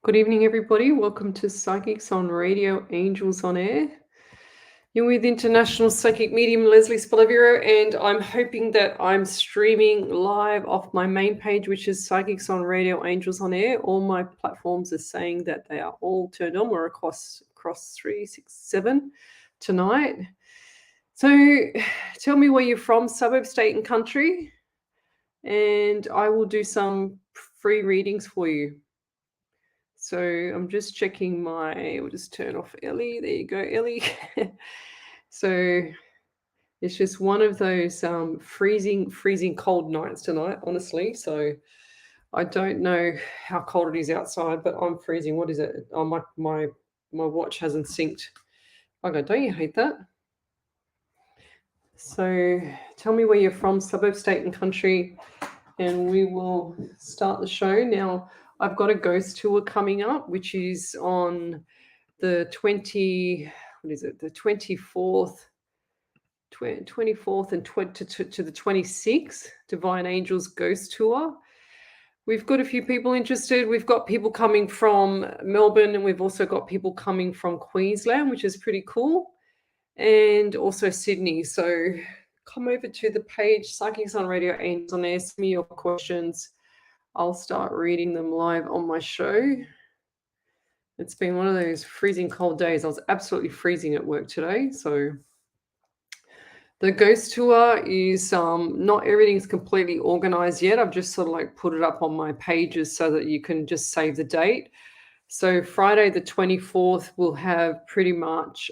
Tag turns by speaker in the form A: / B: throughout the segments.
A: Good evening, everybody. Welcome to Psychics on Radio, Angels on Air. You're with International Psychic Medium Lesley Spaliviero, and I'm hoping that I'm streaming live off my main page, which is Psychics on Radio, Angels on Air. All my platforms are saying that they are all turned on. We're across 367 tonight. So tell me where you're from, suburb, state, and country, and I will do some free readings for you. So I'm just checking we'll just turn off Ellie. There you go, Ellie. So it's just one of those freezing cold nights tonight, honestly. So I don't know how cold it is outside, but I'm freezing. What is it? Oh, my watch hasn't synced. Okay, don't you hate that? So tell me where you're from, suburb, state, and country, and we will start the show. Now, I've got a ghost tour coming up, which is on the 24th and to the 26th, Divine Angels Ghost Tour. We've got a few people interested. We've got people coming from Melbourne, and we've also got people coming from Queensland, which is pretty cool, and also Sydney. So come over to the page, Psychics on Radio, Angels on Air, send me your questions. I'll start reading them live on my show. It's been one of those freezing cold days. I was absolutely freezing at work today. So the ghost tour is not everything's completely organized yet. I've just sort of like put it up on my pages so that you can just save the date. So Friday the 24th, we'll have pretty much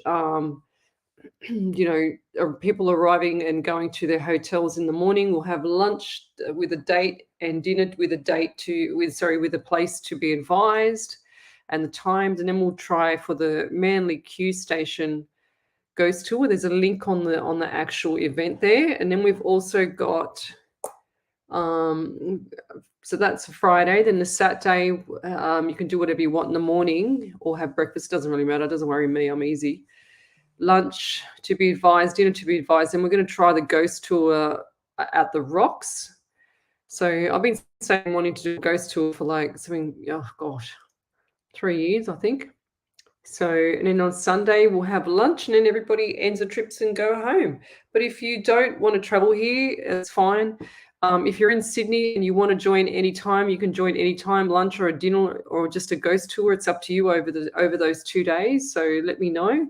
A: people arriving and going to their hotels in the morning. We'll have lunch with a date and dinner with a place to be advised and the times, and then we'll try for the Manly Q Station Ghost Tour. There's a link on the actual event there, and then we've also got so that's Friday. Then the Saturday, you can do whatever you want in the morning or have breakfast. Doesn't really matter. Doesn't worry me. I'm easy. Lunch to be advised, dinner to be advised, and we're going to try the ghost tour at the Rocks. So I've been saying wanting to do a ghost tour for like 3 years, I think. So, and then on Sunday we'll have lunch, and then everybody ends the trips and go home. But if you don't want to travel here, it's fine. If you're in Sydney and you want to join anytime, you can join anytime, lunch or a dinner or just a ghost tour. It's up to you over those 2 days. So let me know.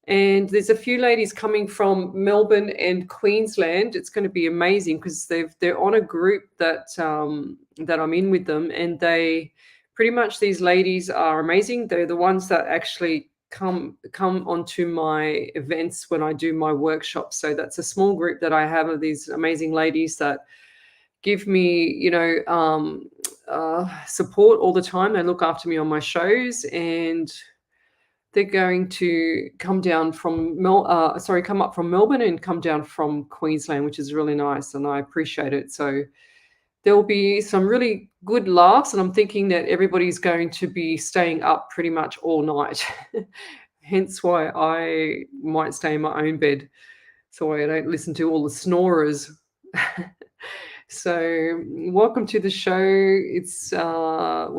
A: And there's a few ladies coming from Melbourne and Queensland. It's going to be amazing because they're on a group that I'm in with them, and they pretty much, these ladies are amazing. They're the ones that actually come onto my events when I do my workshops. So that's a small group that I have of these amazing ladies that give me, support all the time. They look after me on my shows, and they're going to come up from Melbourne and come down from Queensland, which is really nice, and I appreciate it. So there will be some really good laughs, and I'm thinking that everybody's going to be staying up pretty much all night. Hence why I might stay in my own bed so I don't listen to all the snorers. So welcome to the show. It's, my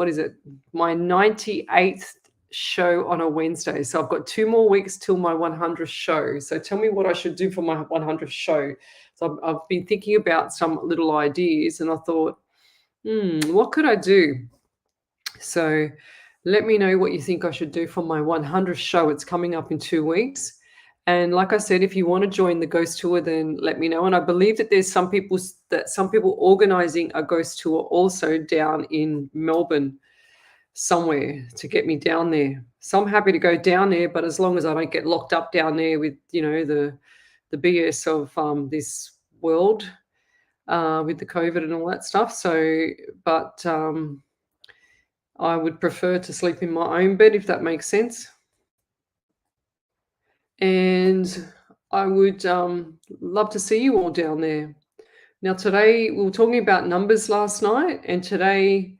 A: 98th show on a Wednesday. So I've got 2 more weeks till my 100th show. So tell me what I should do for my 100th show. So I've been thinking about some little ideas, and I thought, what could I do? So let me know what you think I should do for my 100th show. It's coming up in 2 weeks. And like I said, if you want to join the ghost tour, then let me know. And I believe that there's some people organizing a ghost tour also down in Melbourne somewhere to get me down there. So I'm happy to go down there, but as long as I don't get locked up down there with, the BS of this world with the COVID and all that stuff. So, but I would prefer to sleep in my own bed, if that makes sense. And I would love to see you all down there. Now, today we were talking about numbers last night, and today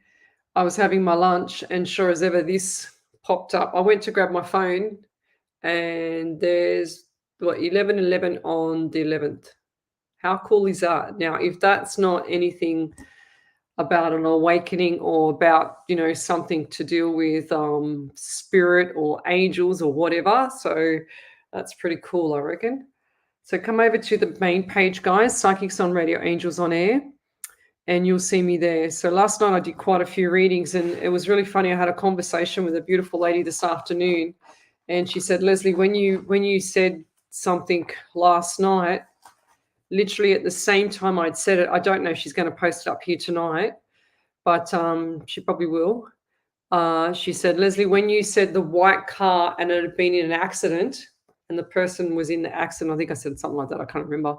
A: I was having my lunch, and sure as ever, this popped up. I went to grab my phone, and there's 11:11 on the 11th. How cool is that? Now, if that's not anything about an awakening or about, something to deal with spirit or angels or whatever. So that's pretty cool, I reckon. So come over to the main page, guys, Psychics on Radio, Angels on Air, and you'll see me there. So last night I did quite a few readings, and it was really funny. I had a conversation with a beautiful lady this afternoon, and she said, Lesley, when you said something last night, literally at the same time I'd said it, I don't know if she's going to post it up here tonight, but she probably will. She said, Lesley, when you said the white car and it had been in an accident and the person was in the accident, I think I said something like that, I can't remember.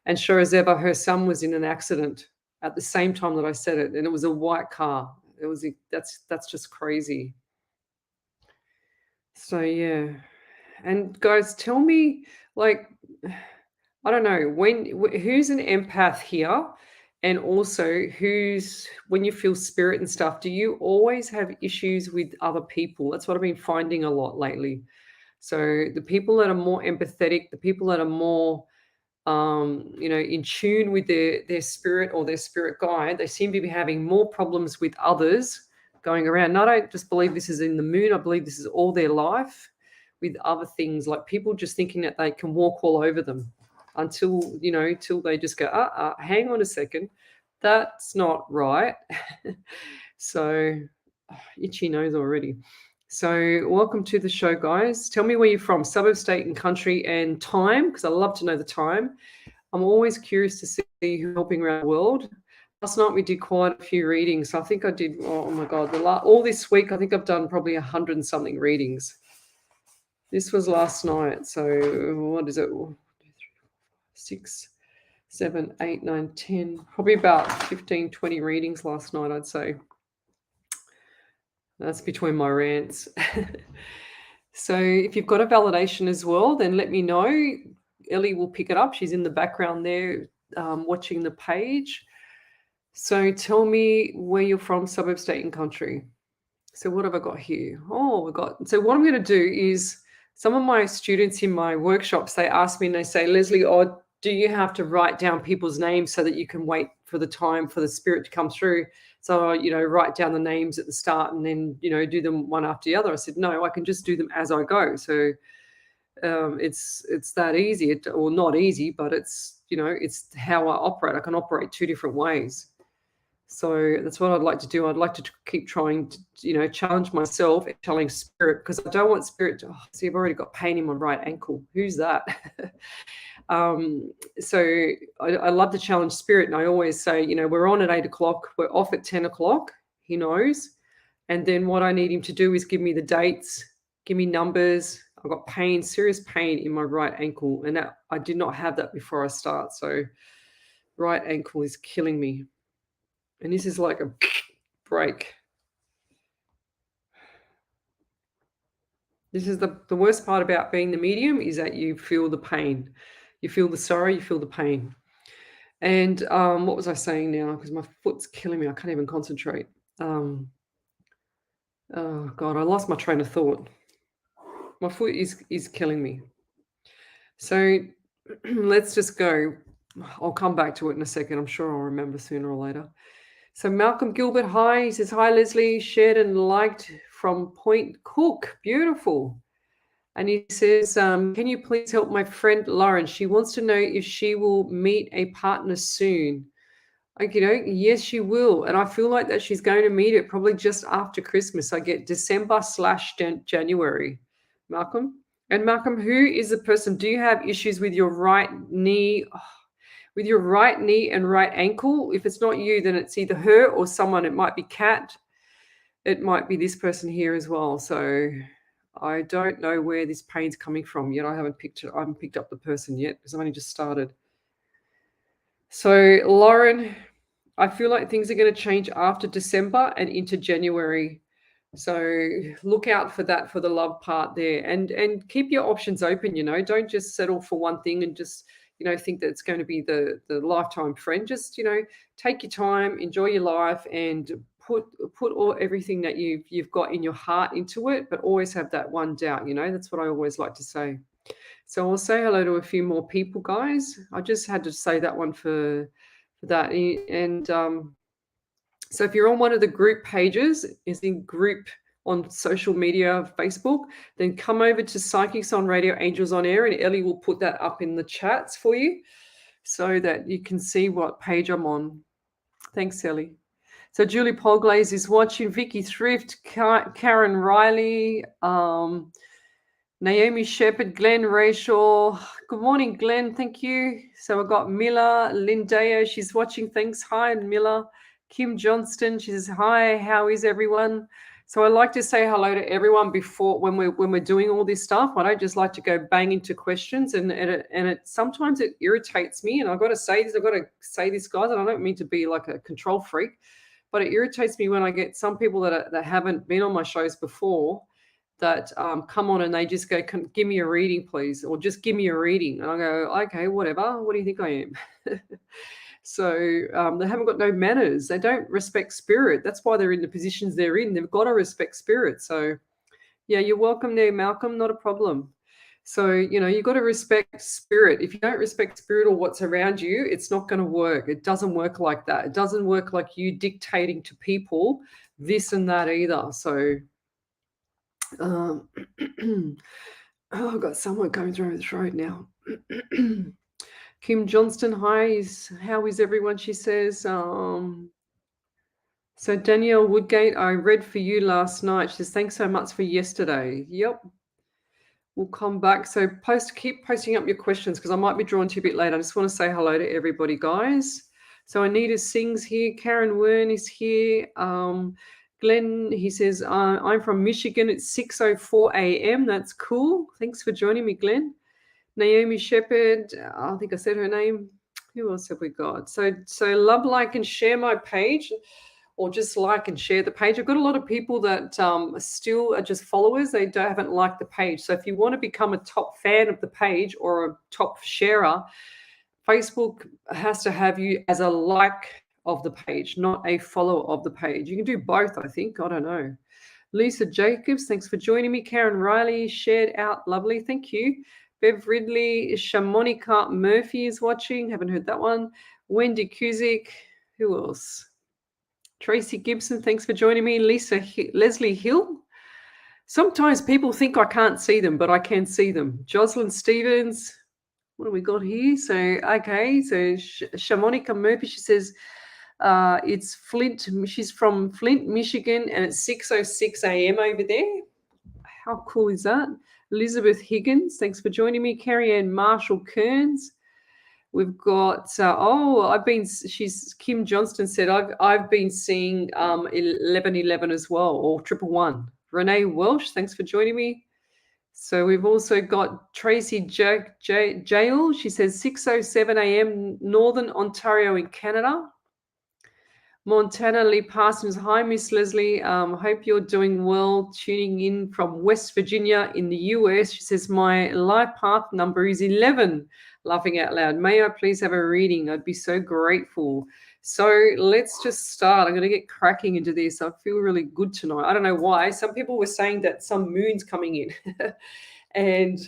A: And sure as ever, her son was in an accident at the same time that I said it, and it was a white car. That's just crazy. So yeah, and guys, tell me, like, I don't know, who's an empath here, and also when you feel spirit and stuff, do you always have issues with other people? That's what I've been finding a lot lately. So the people that are more empathetic, the people that are more in tune with their spirit or their spirit guide, they seem to be having more problems with others going around. And I don't just believe this is in the moon. I believe this is all their life with other things, like people just thinking that they can walk all over them until they just go, hang on a second, that's not right. So itchy nose already. So welcome to the show, guys. Tell me where you're from, suburb, state, and country, and time, because I love to know the time. I'm always curious to see who's helping around the world. Last night we did quite a few readings. I think I did, oh my God, all this week I think I've done probably 100 and something readings. This was last night. So what is it? 6, 7, 8, 9, 10, probably about 15, 20 readings last night, I'd say. That's between my rants. So if you've got a validation as well, then let me know. Ellie will pick it up. She's in the background there watching the page. So tell me where you're from, suburb, state, and country. So what have I got here? So what I'm going to do is, some of my students in my workshops, they ask me and they say, Lesley, do you have to write down people's names so that you can wait for the time for the spirit to come through? So, write down the names at the start and then, do them one after the other. I said, no, I can just do them as I go. So it's that easy, or not easy, but it's how I operate. I can operate two different ways. So that's what I'd like to do. I'd like to keep trying to, challenge myself and challenge spirit, because I don't want spirit to, see, I've already got pain in my right ankle. Who's that? So I love to challenge spirit. And I always say, we're on at 8 o'clock. We're off at 10 o'clock. He knows. And then what I need him to do is give me the dates, give me numbers. I've got pain, serious pain in my right ankle. And that I did not have that before I start. So right ankle is killing me. And this is like a break. This is the worst part about being the medium, is that you feel the pain. You feel the sorrow, you feel the pain. And what was I saying now? Because my foot's killing me. I can't even concentrate. Oh, God, I lost my train of thought. My foot is killing me. So let's just go. I'll come back to it in a second. I'm sure I'll remember sooner or later. So Malcolm Gilbert, hi. He says, hi, Lesley. Shared and liked from Point Cook. Beautiful. And he says, can you please help my friend Lauren? She wants to know if she will meet a partner soon. Yes, she will. And I feel like that she's going to meet it probably just after Christmas. I get December/January. Malcolm? And Malcolm, who is the person? Do you have issues with your right knee? With your right knee and right ankle? If it's not you, then it's either her or someone. It might be Kat. It might be this person here as well. So I don't know where this pain's coming from yet. I haven't picked up the person yet because I've only just started. So Lauren, I feel like things are going to change after December and into January. So look out for that, for the love part there, and keep your options open. Don't just settle for one thing and just think that it's going to be the lifetime friend. Just take your time, enjoy your life, and put everything that you've got in your heart into it, but always have that one doubt. That's what I always like to say. So I'll say hello to a few more people, guys. I just had to say that one for that. And So if you're on one of the group pages, is in group on social media, Facebook, then come over to Psychics on Radio, Angels on Air, and Ellie will put that up in the chats for you so that you can see what page I'm on. Thanks, Ellie. So Julie Polglaze is watching, Vicky Thrift, Karen Riley, Naomi Shepherd, Glenn Rayshaw. Good morning, Glenn. Thank you. So I've got Mila Lindeo. She's watching. Thanks. Hi, Mila. Kim Johnston. She says, hi, how is everyone? So I like to say hello to everyone before when we're doing all this stuff. I don't just like to go bang into questions, and it sometimes it irritates me. And I've got to say this, guys, and I don't mean to be like a control freak, but it irritates me when I get some people that haven't been on my shows before that come on and they just go, give me a reading, please, or just give me a reading. And I go, okay, whatever. What do you think I am? So they haven't got no manners. They don't respect spirit. That's why they're in the positions they're in. They've got to respect spirit. So, yeah, you're welcome there, Malcolm. Not a problem. So, you've got to respect spirit. If you don't respect spirit or what's around you, it's not going to work. It doesn't work like that. It doesn't work like you dictating to people this and that either. So, I've got someone coming through the throat now. Kim Johnston, hi. How is everyone? She says. So Danielle Woodgate, I read for you last night. She says, thanks so much for yesterday. Yep. We'll come back. So keep posting up your questions because I might be drawn to you a bit later. I just want to say hello to everybody, guys. So Anita Singh's here. Karen Wern is here. Glenn, he says, I'm from Michigan. It's 6:04 a.m. That's cool. Thanks for joining me, Glenn. Naomi Shepherd, I think I said her name. Who else have we got? So love, like, and share my page, or just like and share the page. I've got a lot of people that still are just followers. They haven't liked the page. So if you want to become a top fan of the page or a top sharer, Facebook has to have you as a like of the page, not a follower of the page. You can do both, I think. I don't know. Lisa Jacobs, thanks for joining me. Karen Riley shared out. Lovely. Thank you. Bev Ridley, Shamonica Murphy is watching. Haven't heard that one. Wendy Cusick. Who else? Tracy Gibson, thanks for joining me. Leslie Hill. Sometimes people think I can't see them, but I can see them. Jocelyn Stevens. What have we got here? So, okay. So Shamonica Murphy, she says it's Flint. She's from Flint, Michigan, and it's 6:06 a.m. over there. How cool is that? Elizabeth Higgins, thanks for joining me. Carrie Ann Marshall Kearns. We've got Kim Johnston said I've been seeing 1111 as well, or 111. Renee Welsh, thanks for joining me. So we've also got Tracy Jail. She says 6:07 a.m. Northern Ontario in Canada. Montana Lee Parsons, hi, Miss Leslie. Hope you're doing well. Tuning in from West Virginia in the US. She says, my life path number is 11. Laughing out loud. May I please have a reading? I'd be so grateful. So let's just start. I'm going to get cracking into this. I feel really good tonight. I don't know why. Some people were saying that some moon's coming in. And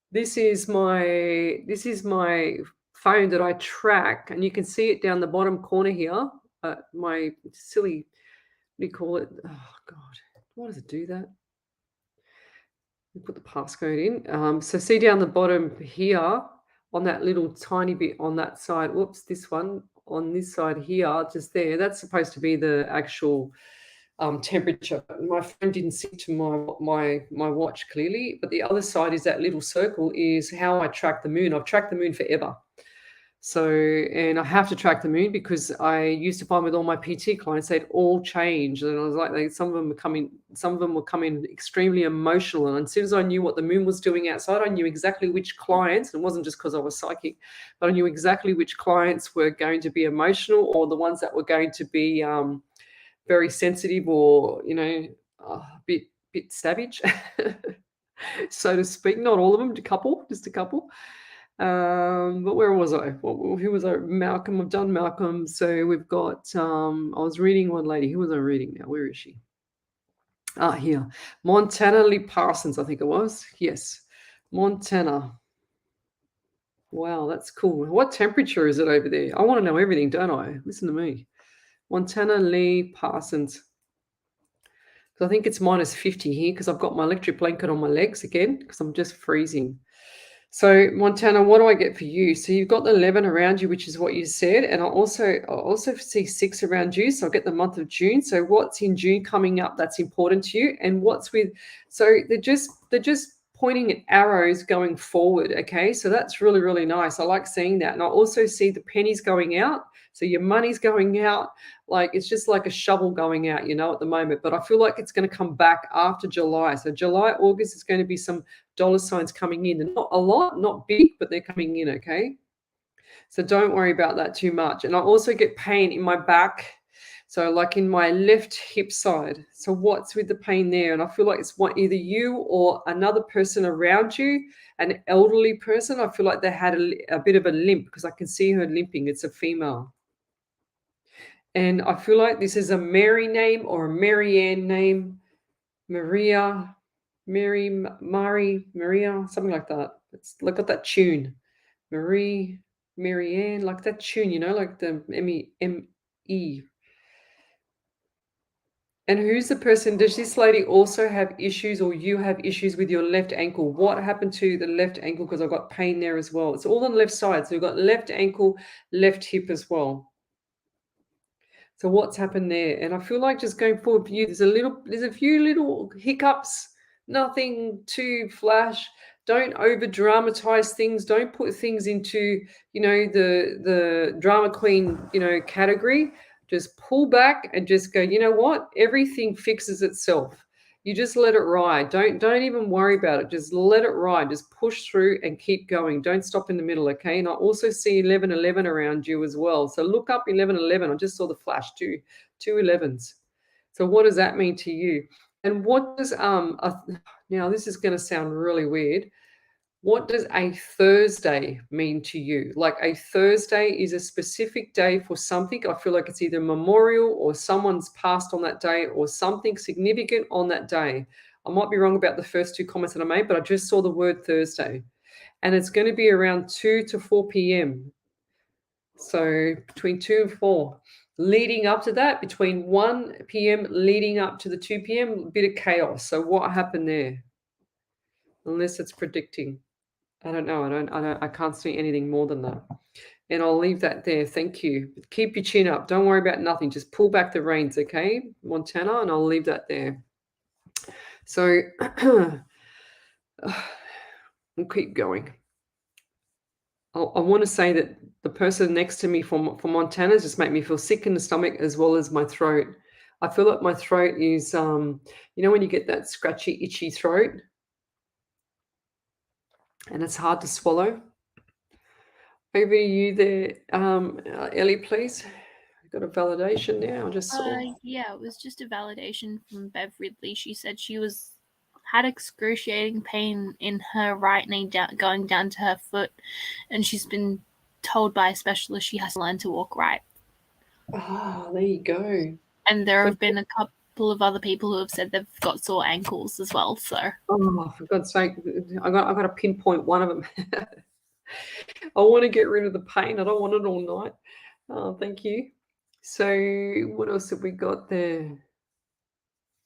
A: this is my phone that I track, and you can see it down the bottom corner here. My silly, what do you call it? Oh God, why does it do that? We put the passcode in. So see down the bottom here on that little tiny bit on that side. Whoops, this one on this side here, just there. That's supposed to be the actual temperature. My phone didn't stick to my watch clearly, but the other side is that little circle is how I track the moon. I've tracked the moon forever. So, and I have to track the moon because I used to find with all my PT clients, they'd all changed. And I was like, some of them were coming extremely emotional. And as soon as I knew what the moon was doing outside, I knew exactly which clients, and it wasn't just because I was psychic, but I knew exactly which clients were going to be emotional or the ones that were going to be very sensitive or, a bit savage, so to speak. Not all of them, just a couple. But where was I? Who was I? Malcolm. I've done Malcolm. So we've got, I was reading one lady. Who was I reading now? Where is she? Here. Montana Lee Parsons, I think it was. Yes. Montana. Wow, that's cool. What temperature is it over there? I want to know everything, don't I? Listen to me. Montana Lee Parsons. So I think it's -50 here because I've got my electric blanket on my legs again because I'm just freezing. So Montana, what do I get for you? So you've got the 11 around you, which is what you said, and I also see 6 around you. So I get the month of June. So what's in June coming up that's important to you, and what's with? So they're just pointing at arrows going forward. Okay, so that's really really nice. I like seeing that, and I also see the pennies going out. So your money's going out. Like it's just like a shovel going out, at the moment. But I feel like it's going to come back after July. So July, August is going to be some dollar signs coming in. And not a lot, not big, but they're coming in, okay? So don't worry about that too much. And I also get pain in my back. So like in my left hip side. So what's with the pain there? And I feel like it's either you or another person around you, an elderly person. I feel like they had a bit of a limp because I can see her limping. It's a female. And I feel like this is a Mary name or a Marianne name. Maria, Maria, something like that. It's look at that tune. Marianne, like that tune, like the M-E-M-E. And who's the person? Does this lady also have issues, or you have issues with your left ankle? What happened to the left ankle? Because I've got pain there as well. It's all on the left side. So we've got left ankle, left hip as well. So what's happened there? And I feel like just going forward for you, there's a few little hiccups, nothing too flash. Don't over dramatize things. Don't put things into, the drama queen, category. Just pull back and just go, you know what? Everything fixes itself. You just let it ride. Don't even worry about it. Just let it ride. Just push through and keep going. Don't stop in the middle, okay? And I also see 1111 around you as well. So look up 1111. I just saw the flash too. 2 11s. So what does that mean to you? And what does now this is going to sound really weird. What does a Thursday mean to you? Like a Thursday is a specific day for something. I feel like it's either memorial or someone's passed on that day or something significant on that day. I might be wrong about the first 2 comments that I made, but I just saw the word Thursday. And it's going to be around 2 to 4 p.m. So between 2 and 4. Leading up to that, between 1 p.m. leading up to the 2 p.m., a bit of chaos. So what happened there? Unless it's predicting. I don't know. I can't see anything more than that. And I'll leave that there. Thank you. Keep your chin up. Don't worry about nothing. Just pull back the reins, okay, Montana? And I'll leave that there. So we'll keep going. I want to say that the person next to me for Montana just make me feel sick in the stomach as well as my throat. I feel like my throat is, when you get that scratchy, itchy throat, and it's hard to swallow. Over to you there, Ellie, please. I've got a validation now. I just saw.
B: Yeah, it was just a validation from Bev Ridley. She said she had excruciating pain in her right knee going down to her foot, and she's been told by a specialist she has to learn to walk right.
A: Ah, there you go.
B: And there have been a couple of other people who have said they've got sore ankles as well. So,
A: for God's sake, I got to pinpoint one of them. I want to get rid of the pain. I don't want it all night. Oh, thank you. So what else have we got there?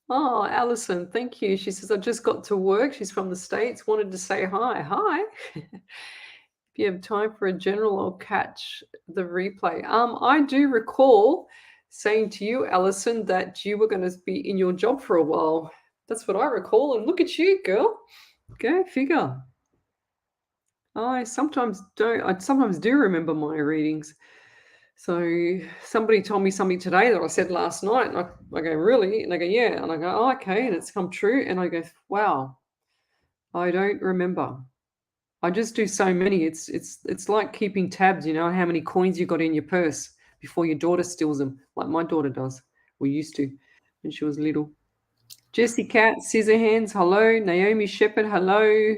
A: Oh, Alison, thank you. She says, I just got to work. She's from the States. Wanted to say hi. Hi. If you have time for a general, I'll catch the replay. I do recall saying to you, Alison, that you were going to be in your job for a while. That's what I recall. And look at you, girl. Go figure. I sometimes do remember my readings. So somebody told me something today that I said last night, and I go, really? And they go, yeah. And I go, oh, okay. And it's come true. And I go, wow, I don't remember. I just do so many. It's like keeping tabs, how many coins you got in your purse before your daughter steals them, like my daughter does, or used to when she was little. Jessie Cat, Scissorhands, hello. Naomi Shepherd, hello.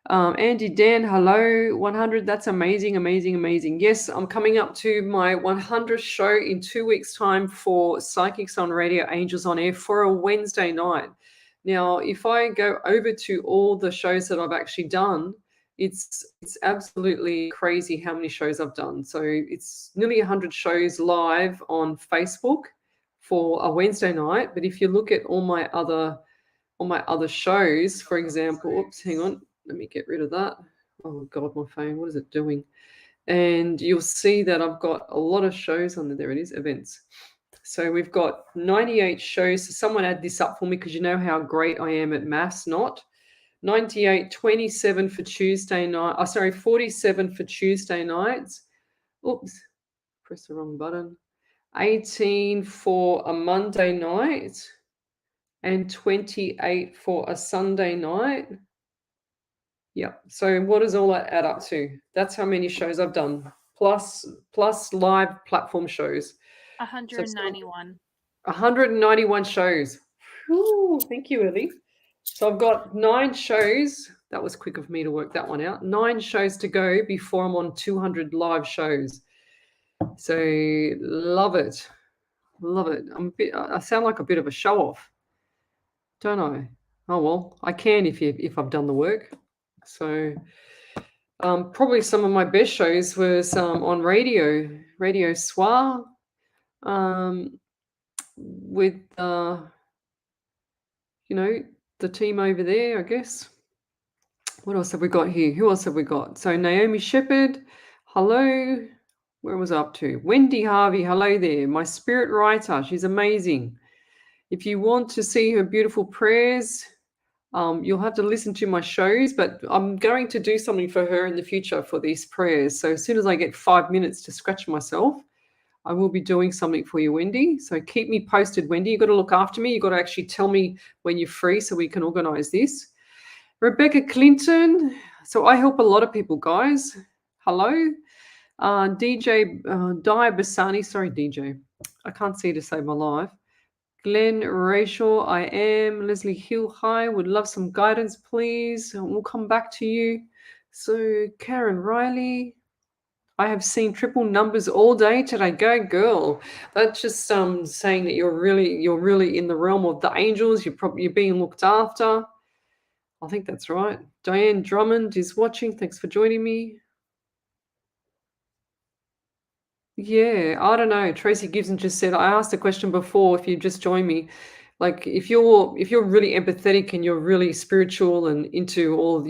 A: Andy Dan, hello. 100, that's amazing, amazing, amazing. Yes, I'm coming up to my 100th show in 2 weeks' time for Psychics on Radio, Angels on Air for a Wednesday night. Now, if I go over to all the shows that I've actually done, It's absolutely crazy how many shows I've done. So it's nearly 100 shows live on Facebook for a Wednesday night. But if you look at all my other shows, for example, oops, hang on, let me get rid of that. Oh God, my phone, what is it doing? And you'll see that I've got a lot of shows on there. There it is, events. So we've got 98 shows. So someone add this up for me because you know how great I am at maths, not 98, 27 for Tuesday night. Oh, sorry, 47 for Tuesday nights. Oops, press the wrong button. 18 for a Monday night and 28 for a Sunday night. Yeah. So what does all that add up to? That's how many shows I've done, plus live platform shows. So
B: 191.
A: 191 shows. Ooh, thank you, Ellie. So I've got 9 shows. That was quick of me to work that one out. 9 shows to go before I'm on 200 live shows. So love it. Love it. I sound like a bit of a show off, don't I? Oh well, I can if I've done the work. So probably some of my best shows was on Radio Soir, with the team over there, I guess. What else have we got here? Who else have we got? So Naomi Shepherd, hello. Where was I up to? Wendy Harvey, hello there. My spirit writer, she's amazing. If you want to see her beautiful prayers, you'll have to listen to my shows, but I'm going to do something for her in the future for these prayers. So as soon as I get 5 minutes to scratch myself, I will be doing something for you, Wendy. So keep me posted, Wendy. You've got to look after me. You've got to actually tell me when you're free so we can organize this. Rebecca Clinton. So I help a lot of people, guys. Hello. DJ Di Bassani. Sorry, DJ. I can't see to save my life. Glenn Rachel, I am. Leslie Hill, hi. Would love some guidance, please. We'll come back to you. So Karen Riley. I have seen triple numbers all day today. Go girl. That's just saying that you're really in the realm of the angels. You're being looked after. I think that's right. Diane Drummond is watching. Thanks for joining me. Yeah, I don't know. Tracy Gibson just said, I asked a question before, if you just join me. Like if you're really empathetic and you're really spiritual and into all,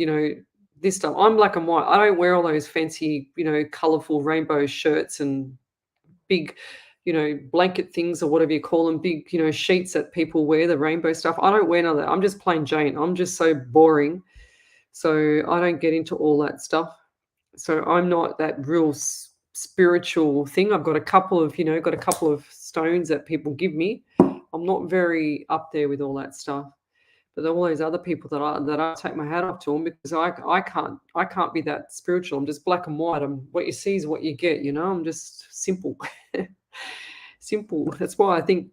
A: this stuff. I'm black and white. I don't wear all those fancy, colorful rainbow shirts and big, blanket things or whatever you call them, big, sheets that people wear, the rainbow stuff. I don't wear none of that. I'm just plain Jane. I'm just so boring. So I don't get into all that stuff. So I'm not that real spiritual thing. I've got a couple of stones that people give me. I'm not very up there with all that stuff. But all those other people that I take my hat off to them, because I can't be that spiritual. I'm just black and white. What you see is what you get. I'm just simple. Simple. That's why I think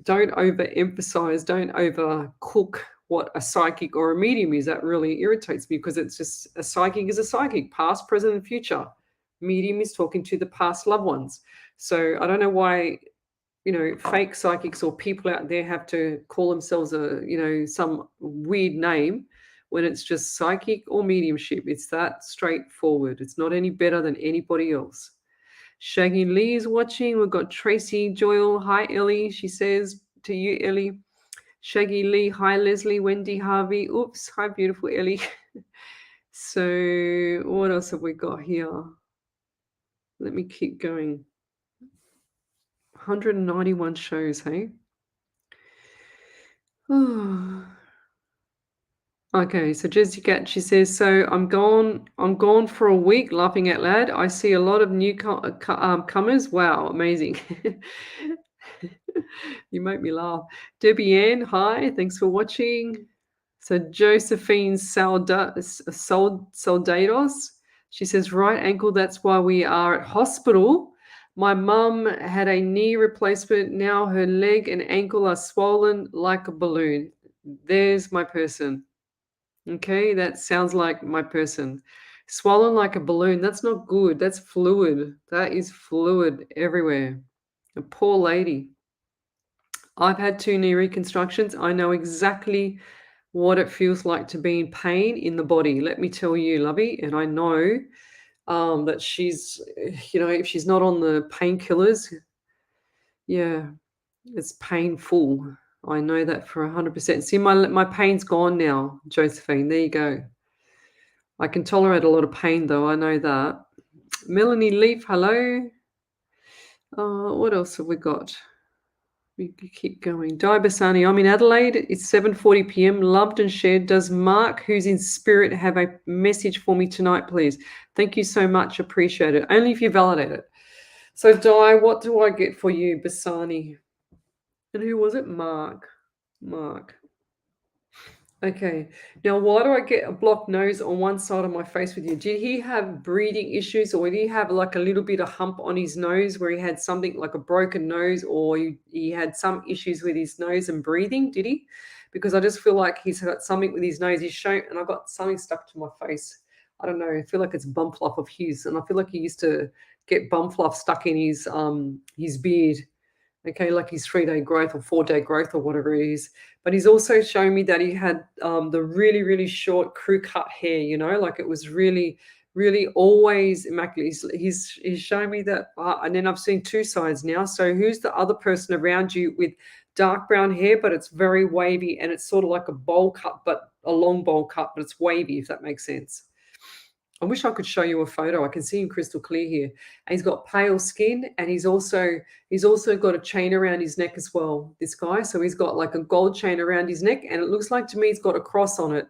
A: don't overemphasize, don't overcook what a psychic or a medium is. That really irritates me, because it's just, a psychic is a psychic, past, present, and future. Medium is talking to the past loved ones. So I don't know why fake psychics or people out there have to call themselves some weird name when it's just psychic or mediumship. It's that straightforward. It's not any better than anybody else. Shaggy Lee is watching. We've got Tracy Joyle. Hi, Ellie. She says to you, Ellie. Shaggy Lee. Hi, Leslie. Wendy Harvey. Oops. Hi, beautiful Ellie. So what else have we got here? Let me keep going. 191 shows, hey? Okay, so Jessica, she says, so I'm gone for a week, laughing out loud. I see a lot of new comers. Wow, amazing. You make me laugh. Debbie Ann, hi, thanks for watching. So Josephine Soldados, she says, right ankle, that's why we are at hospital. My mum had a knee replacement. Now her leg and ankle are swollen like a balloon. There's my person. Okay, that sounds like my person. Swollen like a balloon. That's not good. That's fluid. That is fluid everywhere. A poor lady. I've had 2 knee reconstructions. I know exactly what it feels like to be in pain in the body. Let me tell you, lovey, and I know that she's, if she's not on the painkillers, yeah, it's painful. I know that for 100%. See, my pain's gone now, Josephine. There you go. I can tolerate a lot of pain, though. I know that. Melanie Leaf, hello. What else have we got? We keep going. Di Bassani, I'm in Adelaide. It's 7:40 p.m. Loved and shared. Does Mark, who's in spirit, have a message for me tonight, please? Thank you so much. Appreciate it. Only if you validate it. So, Di, what do I get for you, Bassani? And who was it? Mark. Okay. Now, why do I get a blocked nose on one side of my face with you? Did he have breathing issues, or did he have like a little bit of hump on his nose where he had something like a broken nose, or he had some issues with his nose and breathing? Did he? Because I just feel like he's got something with his nose. He's shown, and I've got something stuck to my face. I don't know. I feel like it's bum fluff of his, and I feel like he used to get bum fluff stuck in his beard. Okay, like his 3-day growth or 4-day growth or whatever it is. But he's also shown me that he had the really, really short crew cut hair, like it was really, really always immaculate. He's shown me that. And then I've seen two sides now. So who's the other person around you with dark brown hair, but it's very wavy and it's sort of like a bowl cut, but a long bowl cut, but it's wavy, if that makes sense. I wish I could show you a photo. I can see him crystal clear here. And he's got pale skin, and he's also got a chain around his neck as well, this guy. So he's got like a gold chain around his neck, and it looks like to me he's got a cross on it.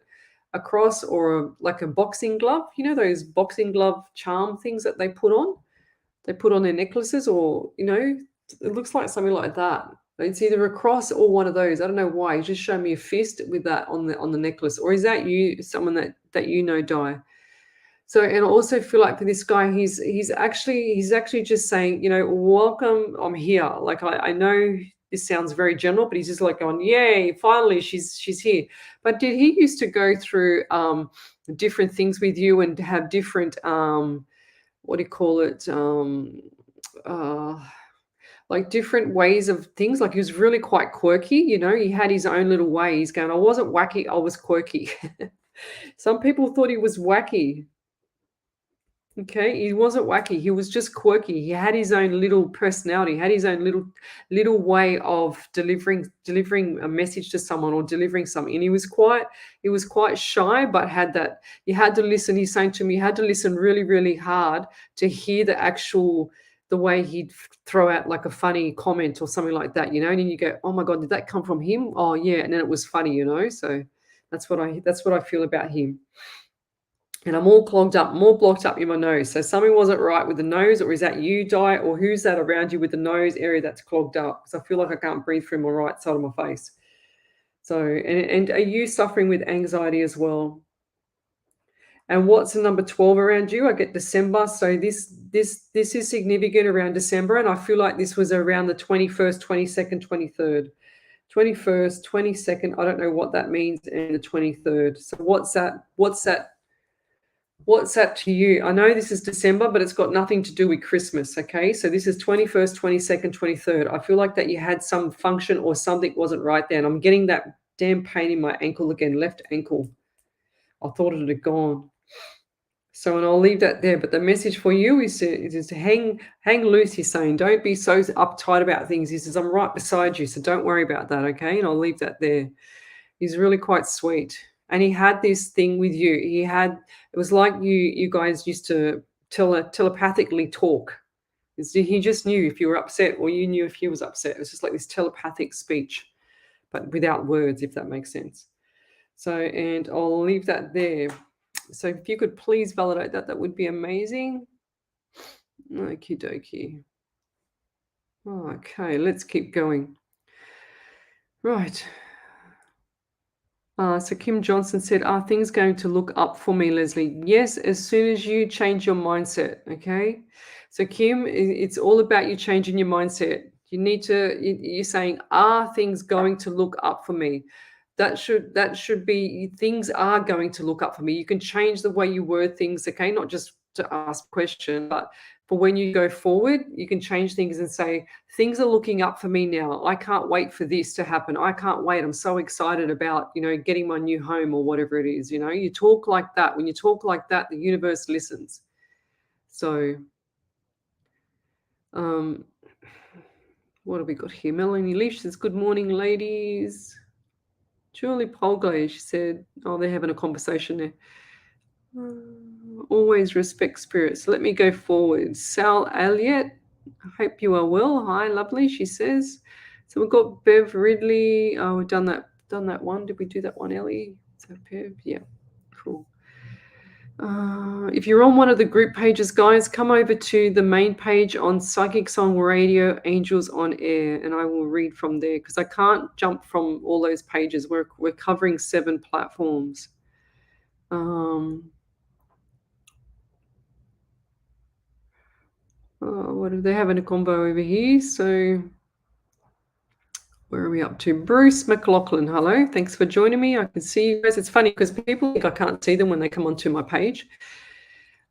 A: A cross or like a boxing glove. You know those boxing glove charm things that they put on? They put on their necklaces, or, it looks like something like that. It's either a cross or one of those. I don't know why. He's just shown me a fist with that on the necklace. Or is that you, someone that you know, Di? So, and I also feel like for this guy, he's actually just saying, welcome, I'm here. Like I know this sounds very general, but he's just like going, yay, finally she's here. But did he used to go through different things with you and have different what do you call it? Like different ways of things. Like he was really quite quirky, he had his own little way. He's going, I wasn't wacky, I was quirky. Some people thought he was wacky. Okay, he wasn't wacky. He was just quirky. He had his own little personality. He had his own little way of delivering a message to someone or delivering something. And he was quite shy, but had that. You had to listen. He's saying to me, you had to listen really, really hard to hear the way he'd throw out like a funny comment or something like that. And then you go, oh my God, did that come from him? Oh yeah, and then it was funny. So that's what I feel about him. And I'm all clogged up, more blocked up in my nose. So something wasn't right with the nose, or is that you, Di, or who's that around you with the nose area that's clogged up? Because I feel like I can't breathe through my right side of my face. So, and are you suffering with anxiety as well? And what's the number 12 around you? I get December. So this is significant around December, and I feel like this was around the 21st, 22nd, 23rd. 21st, 22nd, I don't know what that means, and the 23rd. So what's that to you? I know this is December, but it's got nothing to do with Christmas, okay? So this is 21st, 22nd, 23rd. I feel like that you had some function or something wasn't right there, and I'm getting that damn pain in my ankle again, left ankle. I thought it had gone. So, and I'll leave that there. But the message for you is to hang loose, he's saying. Don't be so uptight about things. He says, I'm right beside you, so don't worry about that, okay? And I'll leave that there. He's really quite sweet. And he had this thing with you. It was like you guys used to telepathically talk. He just knew if you were upset, or you knew if he was upset. It was just like this telepathic speech, but without words, if that makes sense. So, and I'll leave that there. So if you could please validate that would be amazing. Okie dokie. Okay, let's keep going. Right. So Kim Johnson said, are things going to look up for me, Lesley? Yes, as soon as you change your mindset, okay? So Kim, it's all about you changing your mindset. You're saying, are things going to look up for me? That should be, things are going to look up for me. You can change the way you word things, okay? Not just to ask a question, but for when you go forward, you can change things and say, things are looking up for me now. I can't wait for this to happen. I can't wait. I'm so excited about, getting my new home or whatever it is. You talk like that. When you talk like that, the universe listens. So, what have we got here? Melanie Leaf says, good morning, ladies. Julie Polglay, she said, they're having a conversation there. Always respect spirits. Let me go forward. Sal Elliott, I hope you are well. Hi, lovely, she says. So we've got Bev Ridley. Oh, we've done that one. Did we do that one, Ellie? Is that Bev? Yeah, cool. If you're on one of the group pages, guys, come over to the main page on Psychic Song Radio Angels on Air, and I will read from there because I can't jump from all those pages. We're covering 7 platforms. What are they having a combo over here? So where are we up to? Bruce McLaughlin, hello. Thanks for joining me. I can see you guys. It's funny because people think I can't see them when they come onto my page,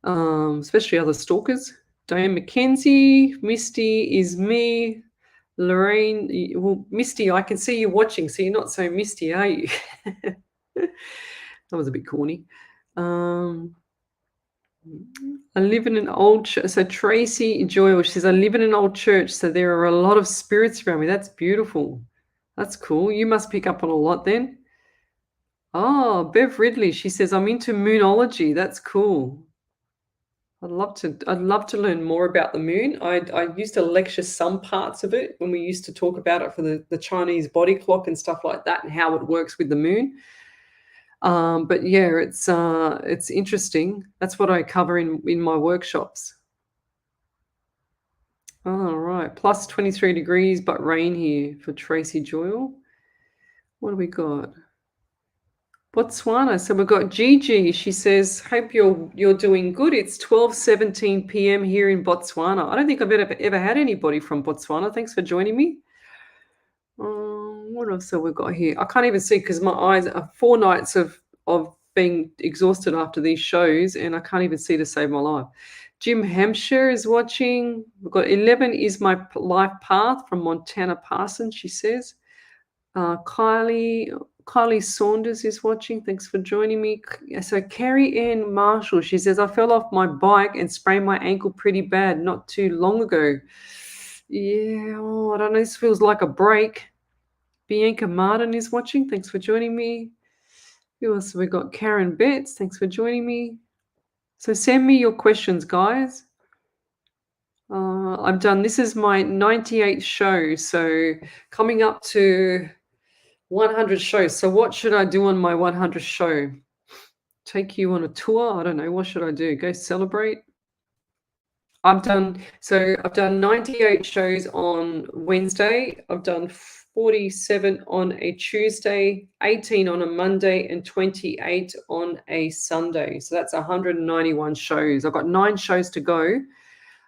A: especially other stalkers. Diane McKenzie, Misty is me. Lorraine, well, Misty, I can see you watching, so you're not so misty, are you? That was a bit corny. I live in an old church. So Tracy Joyle, she says, I live in an old church, so there are a lot of spirits around me. That's beautiful. That's cool. You must pick up on a lot then. Oh, Bev Ridley, she says, I'm into moonology. That's cool. I'd love to learn more about the moon. I used to lecture some parts of it when we used to talk about it for the Chinese body clock and stuff like that and how it works with the moon. But yeah, it's interesting. That's what I cover in my workshops. All right, plus 23 degrees, but rain here for Tracy Joyle. What do we got? Botswana. So we've got Gigi. She says, hope you're doing good. It's 12:17 p.m. here in Botswana. I don't think I've ever had anybody from Botswana. Thanks for joining me. What else have we got here? I can't even see because my eyes are 4 nights of being exhausted after these shows, and I can't even see to save my life. Jim Hampshire is watching. We've got 11 is my life path from Montana Parsons, she says. Kylie Saunders is watching. Thanks for joining me. So Carrie Ann Marshall, she says, I fell off my bike and sprained my ankle pretty bad not too long ago. Yeah, I don't know. This feels like a break. Bianca Martin is watching. Thanks for joining me. Who else have we got? Karen Betts. Thanks for joining me. So send me your questions, guys. This is my 98th show. So coming up to 100 shows. So what should I do on my 100th show? Take you on a tour? I don't know. What should I do? Go celebrate? I've done 98 shows on Wednesday. I've done 47 on a Tuesday, 18 on a Monday, and 28 on a Sunday. So that's 191 shows. I've got 9 shows to go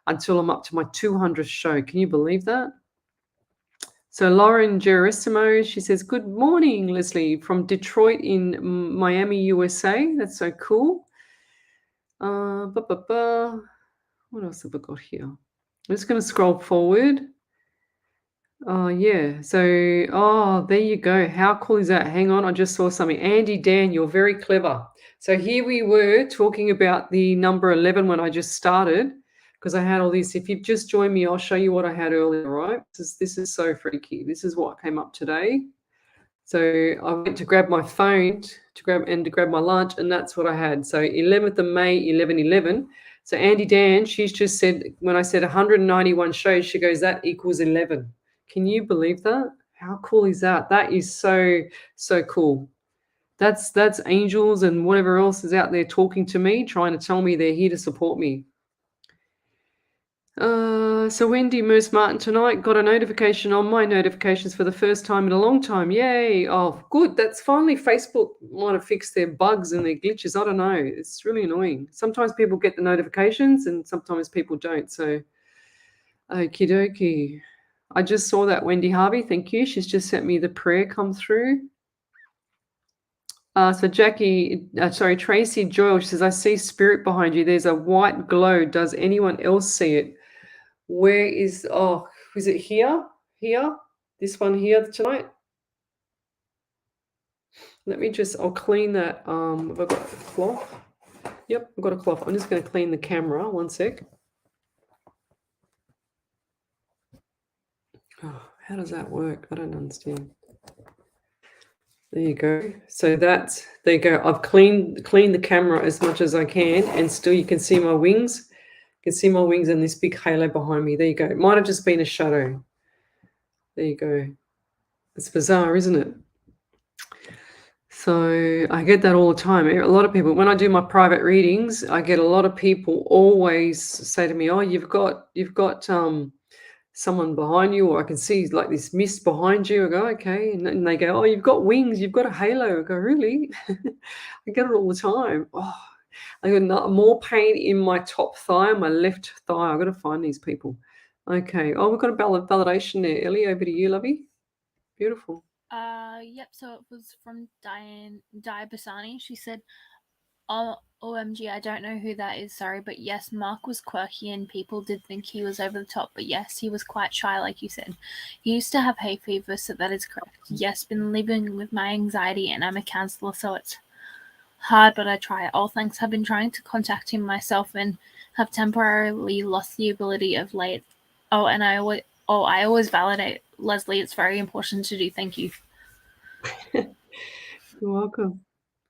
A: until I'm up to my 200th show. Can you believe that? So Lauren Gerasimo, she says, good morning, Lesley, from Detroit in Miami, USA. That's so cool. What else have I got here? I'm just going to scroll forward. Yeah. So, there you go. How cool is that? Hang on. I just saw something. Andy Dan, you're very clever. So here we were talking about the number 11 when I just started, because I had all this. If you've just joined me, I'll show you what I had earlier, right? This is so freaky. This is what came up today. So I went to grab my phone to grab my lunch, and that's what I had. So 11th of May, 11:11. So Andy Dan, she's just said, when I said 191 shows, she goes, that equals 11. Can you believe that? How cool is that? That is so, so cool. That's angels and whatever else is out there talking to me, trying to tell me they're here to support me. So Wendy Moose Martin tonight got a notification on my notifications for the first time in a long time. Yay. Oh, good. That's finally Facebook might have fixed their bugs and their glitches. I don't know. It's really annoying. Sometimes people get the notifications and sometimes people don't. So, okie dokie. I just saw that, Wendy Harvey. Thank you. She's just sent me the prayer come through. So Jackie, Tracy Joyle, she says, I see spirit behind you. There's a white glow. Does anyone else see it? Where is it here? Here? This one here tonight? Let me I'll clean that. Have I got a cloth? Yep, I've got a cloth. I'm just going to clean the camera. One sec. Oh, how does that work? I don't understand. There you go. So there you go. I've cleaned the camera as much as I can, and still you can see my wings. You can see my wings and this big halo behind me. There you go. It might have just been a shadow. There you go. It's bizarre, isn't it? So I get that all the time. A lot of people, when I do my private readings, I get a lot of people always say to me, "Oh, you've got someone behind you, or I can see like this mist behind you." I go, "Okay," and they go, "Oh, you've got wings, you've got a halo." I go, "Really?" I get it all the time. Oh, I got more pain in my top thigh, my left thigh. I've got to find these people. Okay. Oh, we've got a validation there. Ellie, over to you, lovey. Beautiful.
B: Yep, so it was from Di Basani. She said, "Oh, OMG, I don't know who that is, sorry, but yes, Mark was quirky and people did think he was over the top, but yes, he was quite shy, like you said. He used to have hay fever, so that is correct. Yes, been living with my anxiety, and I'm a counsellor, so it's hard, but I try. All thanks, have been trying to contact him myself and have temporarily lost the ability of late. Oh, and I always validate, Lesley. It's very important to do. Thank you."
A: You're welcome.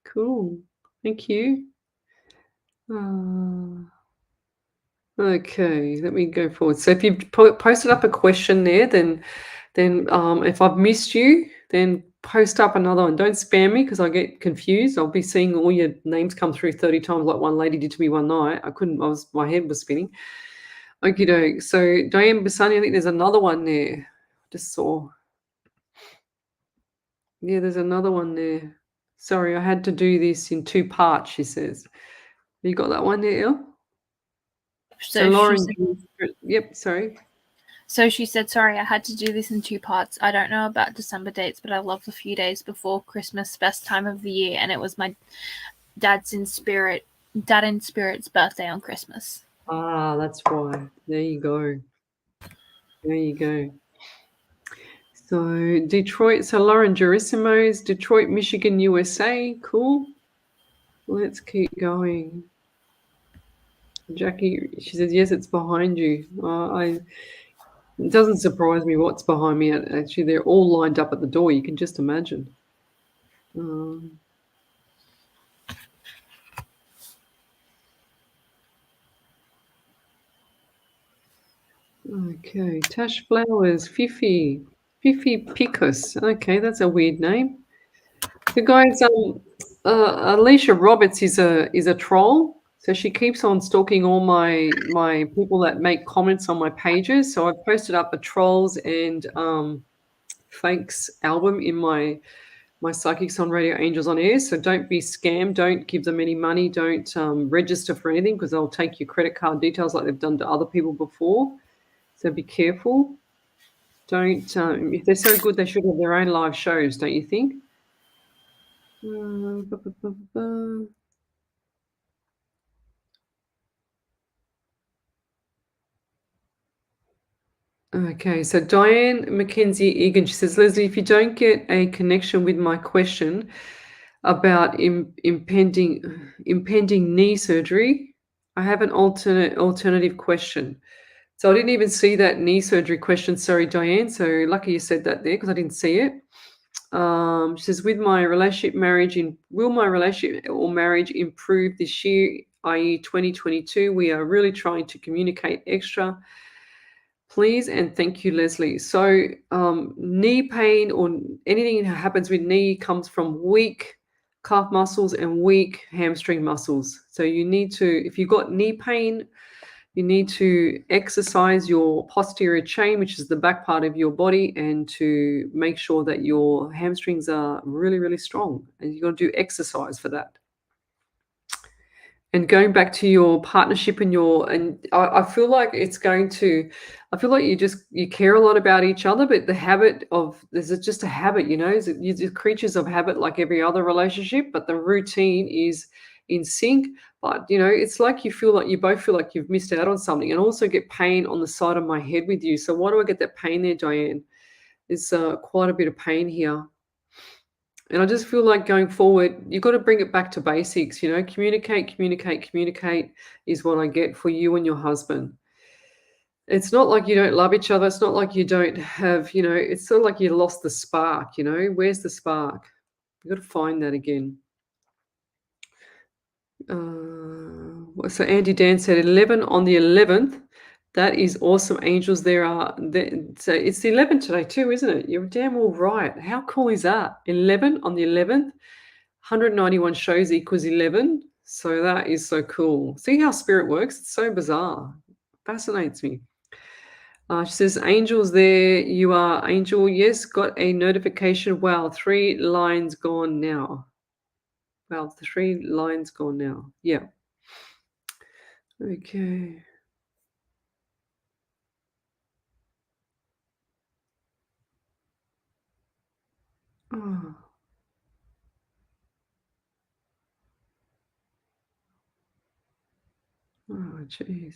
A: Cool. Thank you. Okay, let me go forward. So if you've posted up a question there, then if I've missed you, then post up another one. Don't spam me because I get confused. I'll be seeing all your names come through 30 times like one lady did to me one night. My head was spinning. Okie doke. So Diane Bassani, I think there's another one there. Just saw. Yeah, there's another one there. Sorry, I had to do this in 2 parts, she says. You got that one there, Elle? So Lauren, yep, sorry.
B: So she said, "Sorry, I had to do this in 2 parts. I don't know about December dates, but I love the few days before Christmas, best time of the year, and it was my dad in spirit's birthday on Christmas."
A: Ah, that's why. There you go. There you go. So Detroit, so Lauren Gerisimo's Detroit, Michigan, USA. Cool. Let's keep going. Jackie, she says, yes, it's behind you. It doesn't surprise me what's behind me. Actually, they're all lined up at the door. You can just imagine. Okay, Tash Flowers, Fifi Picus. Okay, that's a weird name. So guys, Alicia Roberts is a troll. So she keeps on stalking all my people that make comments on my pages. So I've posted up a trolls and fakes album in my Psychics on Radio, Angels on Air. So don't be scammed. Don't give them any money. Don't register for anything because they'll take your credit card details like they've done to other people before. So be careful. Don't if they're so good, they should have their own live shows, don't you think? Okay, so Diane Mackenzie Egan, she says, Lesley, if you don't get a connection with my question about impending knee surgery, I have an alternative question. So I didn't even see that knee surgery question. Sorry, Diane. So lucky you said that there because I didn't see it. She says, will my relationship or marriage improve this year, i.e. 2022? We are really trying to communicate extra. Please and thank you, Lesley. So knee pain or anything that happens with knee comes from weak calf muscles and weak hamstring muscles. So you need to, if you've got knee pain, you need to exercise your posterior chain, which is the back part of your body, and to make sure that your hamstrings are really, really strong. And you've got to do exercise for that. And going back to your partnership and I feel like it's going to I feel like you care a lot about each other, but the habit of there's just a habit, is it you're just creatures of habit like every other relationship, but the routine is in sync. But it's like you both feel like you've missed out on something, and also get pain on the side of my head with you. So why do I get that pain there, Diane? There's quite a bit of pain here. And I just feel like going forward, you've got to bring it back to basics, communicate, communicate, communicate is what I get for you and your husband. It's not like you don't love each other. It's not like you don't have, it's sort of like you lost the spark, Where's the spark? You've got to find that again. So Andy Dan said 11 on the 11th. That is awesome. Angels, so it's the 11th today too, isn't it? You're damn all right. How cool is that? 11 on the 11th. 191 shows equals 11. So that is so cool. See how spirit works? It's so bizarre. Fascinates me. She says, Angel's there. You are Angel. Yes, got a notification. Wow, 3 lines gone now. Wow, 3 lines gone now. Yeah. Okay. Oh. Oh, jeez.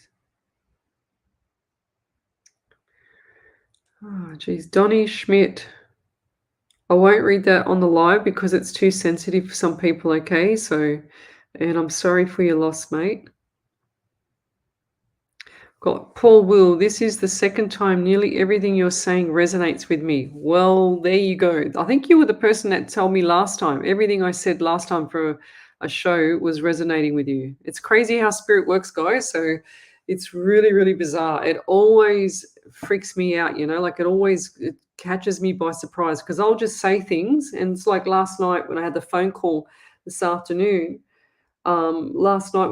A: Oh, geez. Donnie Schmidt. I won't read that on the live because it's too sensitive for some people, okay? And I'm sorry for your loss, mate. Got Paul Will, this is the second time nearly everything you're saying resonates with me. Well, there you go. I think you were the person that told me last time. Everything I said last time for a show was resonating with you. It's crazy how spirit works, guys. So it's really, really bizarre. It always freaks me out, it catches me by surprise because I'll just say things. And it's like last night when I had the phone call this afternoon. Last night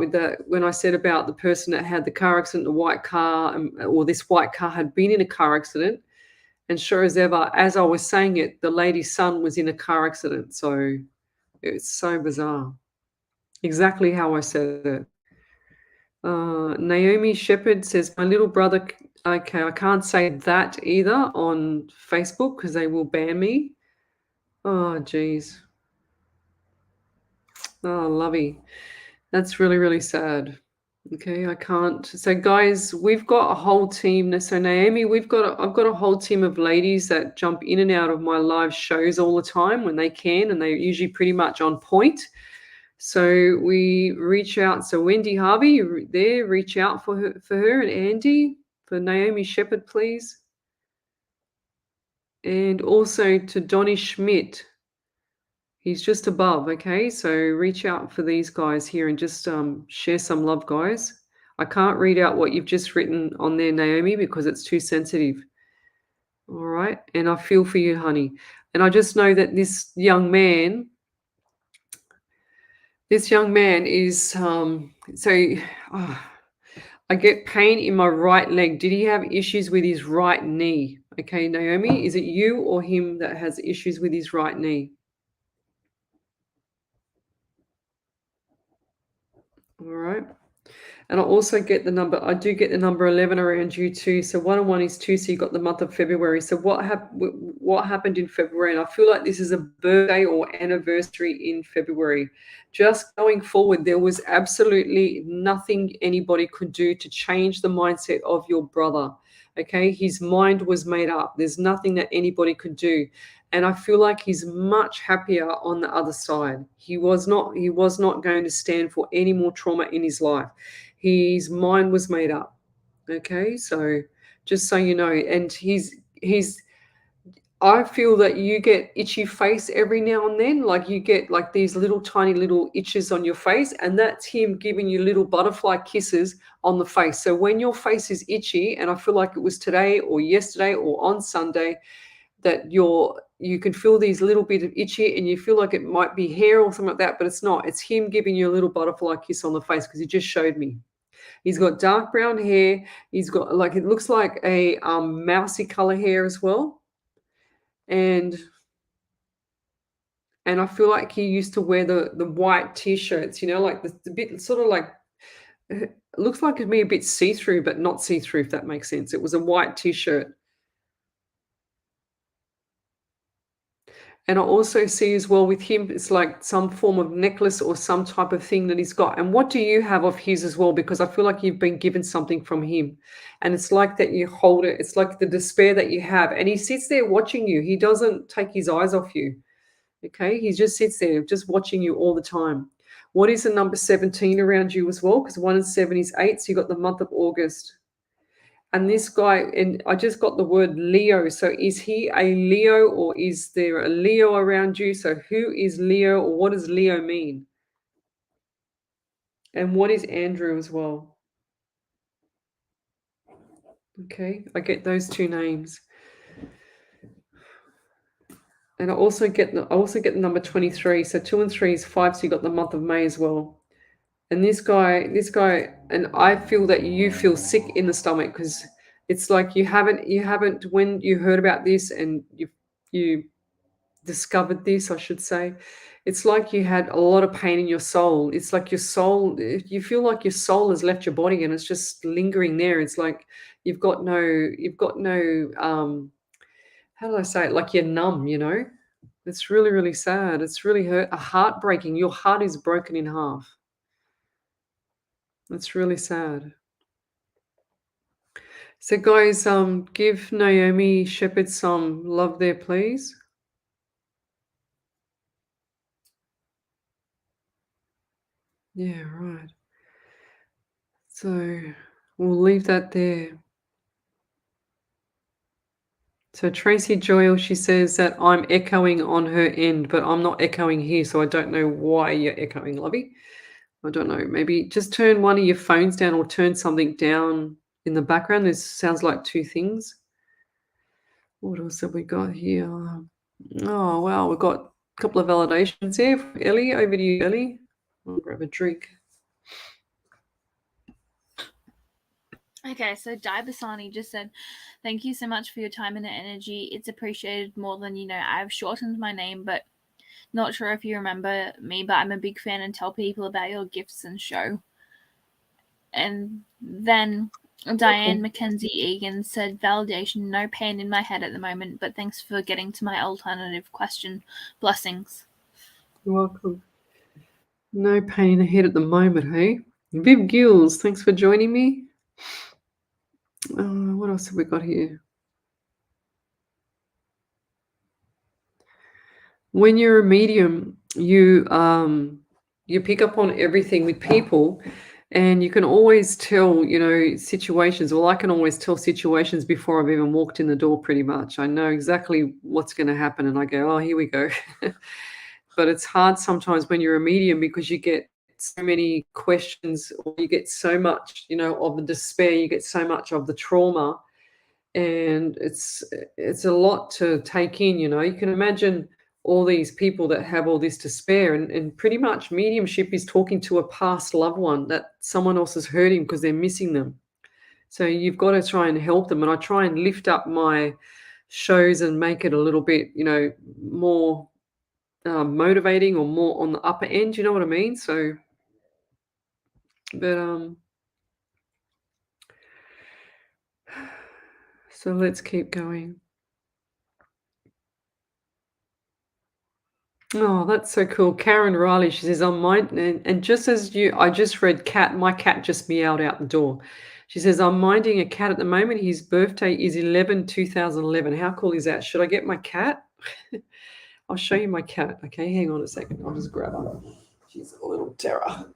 A: when I said about the person that had the car accident, the white car, or this white car had been in a car accident, and sure as ever, as I was saying it, the lady's son was in a car accident. So it's so bizarre. Exactly how I said it. Naomi Shepherd says, my little brother, okay, I can't say that either on Facebook because they will ban me. Oh, geez. Oh, lovey. That's really, really sad. Okay, I can't. So, guys, we've got a whole team. So, Naomi, I've got a whole team of ladies that jump in and out of my live shows all the time when they can, and they're usually pretty much on point. So we reach out. So Wendy Harvey, reach out for her, and Andy for Naomi Shepherd, please, and also to Donnie Schmidt. He's just above, okay? So reach out for these guys here and just share some love, guys. I can't read out what you've just written on there, Naomi, because it's too sensitive. All right? And I feel for you, honey. And I just know that this young man is, I get pain in my right leg. Did he have issues with his right knee? Okay, Naomi, is it you or him that has issues with his right knee? All right. And I also get the number. I do get the number 11 around you too. So 1 and 1 is 2. So you got the month of February. So what happened in February? And I feel like this is a birthday or anniversary in February. Just going forward, there was absolutely nothing anybody could do to change the mindset of your brother. Okay, his mind was made up. There's nothing that anybody could do. And I feel like he's much happier on the other side. He was not going to stand for any more trauma in his life. His mind was made up. Okay, so just so you know, and I feel that you get itchy face every now and then, like you get like these little tiny little itches on your face, and that's him giving you little butterfly kisses on the face. So when your face is itchy, and I feel like it was today or yesterday or on Sunday, that you can feel these little bit of itchy and you feel like it might be hair or something like that, but it's not. It's him giving you a little butterfly kiss on the face because he just showed me. He's got dark brown hair. He's got it looks like a mousy color hair as well. And I feel like he used to wear the white t-shirts, like the bit sort of like It looks like it'd be a bit see-through, but not see-through, if that makes sense. It was a white T-shirt. And I also see as well with him, it's like some form of necklace or some type of thing that he's got. And what do you have of his as well? Because I feel like you've been given something from him. And it's like that you hold it. It's like the despair that you have. And he sits there watching you. He doesn't take his eyes off you. Okay. He just sits there just watching you all the time. What is the number 17 around you as well? Because 1 and 7 is 8. So you got the month of August. And this guy, and I just got the word Leo. So is he a Leo or is there a Leo around you? So who is Leo or what does Leo mean? And what is Andrew as well? Okay, I get those two names. And I also get the number 23. So 2 and 3 is 5. So you got the month of May as well. And this guy, and I feel that you feel sick in the stomach because it's like you haven't, when you heard about this and you discovered this, I should say, it's like you had a lot of pain in your soul. It's like your soul, you feel like your soul has left your body and it's just lingering there. It's like you've got no, how do I say it? Like you're numb, you know? It's really, really sad. It's really heartbreaking. Your heart is broken in half. That's really sad. So guys, give Naomi Shepherd some love there, please. Yeah, right. So we'll leave that there. So Tracy Joyle, she says that I'm echoing on her end, but I'm not echoing here, so I don't know why you're echoing, lovey. I don't know. Maybe just turn one of your phones down or turn something down in the background. This sounds like two things. What else have we got here? Oh, wow. We've got a couple of validations here. Ellie, over to you, Ellie. I'll grab a drink.
B: Okay, so Dai Basani just said, thank you so much for your time and energy. It's appreciated more than you know. I've shortened my name, but not sure if you remember me, but I'm a big fan and tell people about your gifts and show. And then Diane Mackenzie Egan said, validation, no pain in my head at the moment, but thanks for getting to my alternative question. Blessings.
A: You're welcome. No pain in the head at the moment, hey? Viv Gills, thanks for joining me. What else have we got here? When you're a medium, you pick up on everything with people, and you can always tell, you know, situations. Well, I can always tell situations before I've even walked in the door, pretty much. I know exactly what's going to happen, and I go, oh, here we go. But it's hard sometimes when you're a medium because you get so many questions, or you get so much, you know, of the despair, you get so much of the trauma, and it's a lot to take in. You know, you can imagine all these people that have all this despair, and pretty much mediumship is talking to a past loved one that someone else is hurting because they're missing them. So you've got to try and help them, and I try and lift up my shows and make it a little bit, you know, more motivating or more on the upper end, you know what I mean? So, but so let's keep going. Oh, that's so cool. Karen Riley, she says, I'm minding, and just as you, I just read cat, my cat just meowed out the door. She says, I'm minding a cat at the moment. His birthday is 11/2011. How cool is that? Should I get my cat? I'll show you my cat. Okay, hang on a second. I'll just grab her. She's a little terror.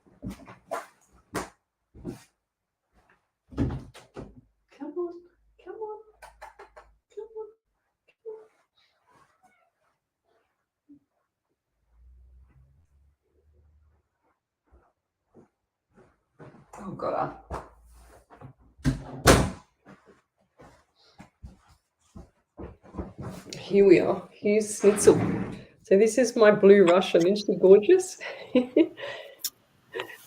A: Come on, come on, come on. Oh, got her. Here we are. Here's Snitzel. So this is my blue Russian. Isn't she gorgeous?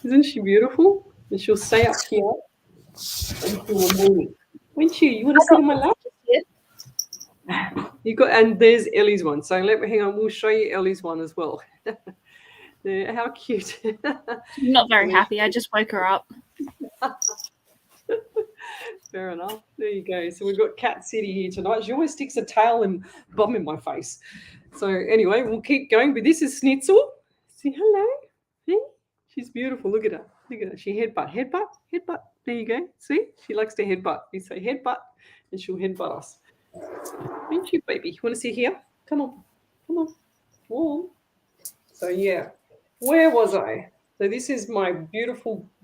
A: Isn't she beautiful? And she'll stay up here until the morning. Won't you? You want to sit in my lap? You got, and there's Ellie's one. So hang on. We'll show you Ellie's one as well. How cute.
B: I'm not very happy. I just woke her up.
A: Fair enough. There you go. So we've got Cat City here tonight. She always sticks a tail and bum in my face. So anyway, we'll keep going. But this is Schnitzel. Say hello. Hey, she's beautiful. Look at her. Look at her. She headbutt. There you go. See, she likes to headbutt. You say headbutt, and she'll headbutt us. Thank you, baby. You want to sit here? Come on. Warm. So yeah, where was I? So this is my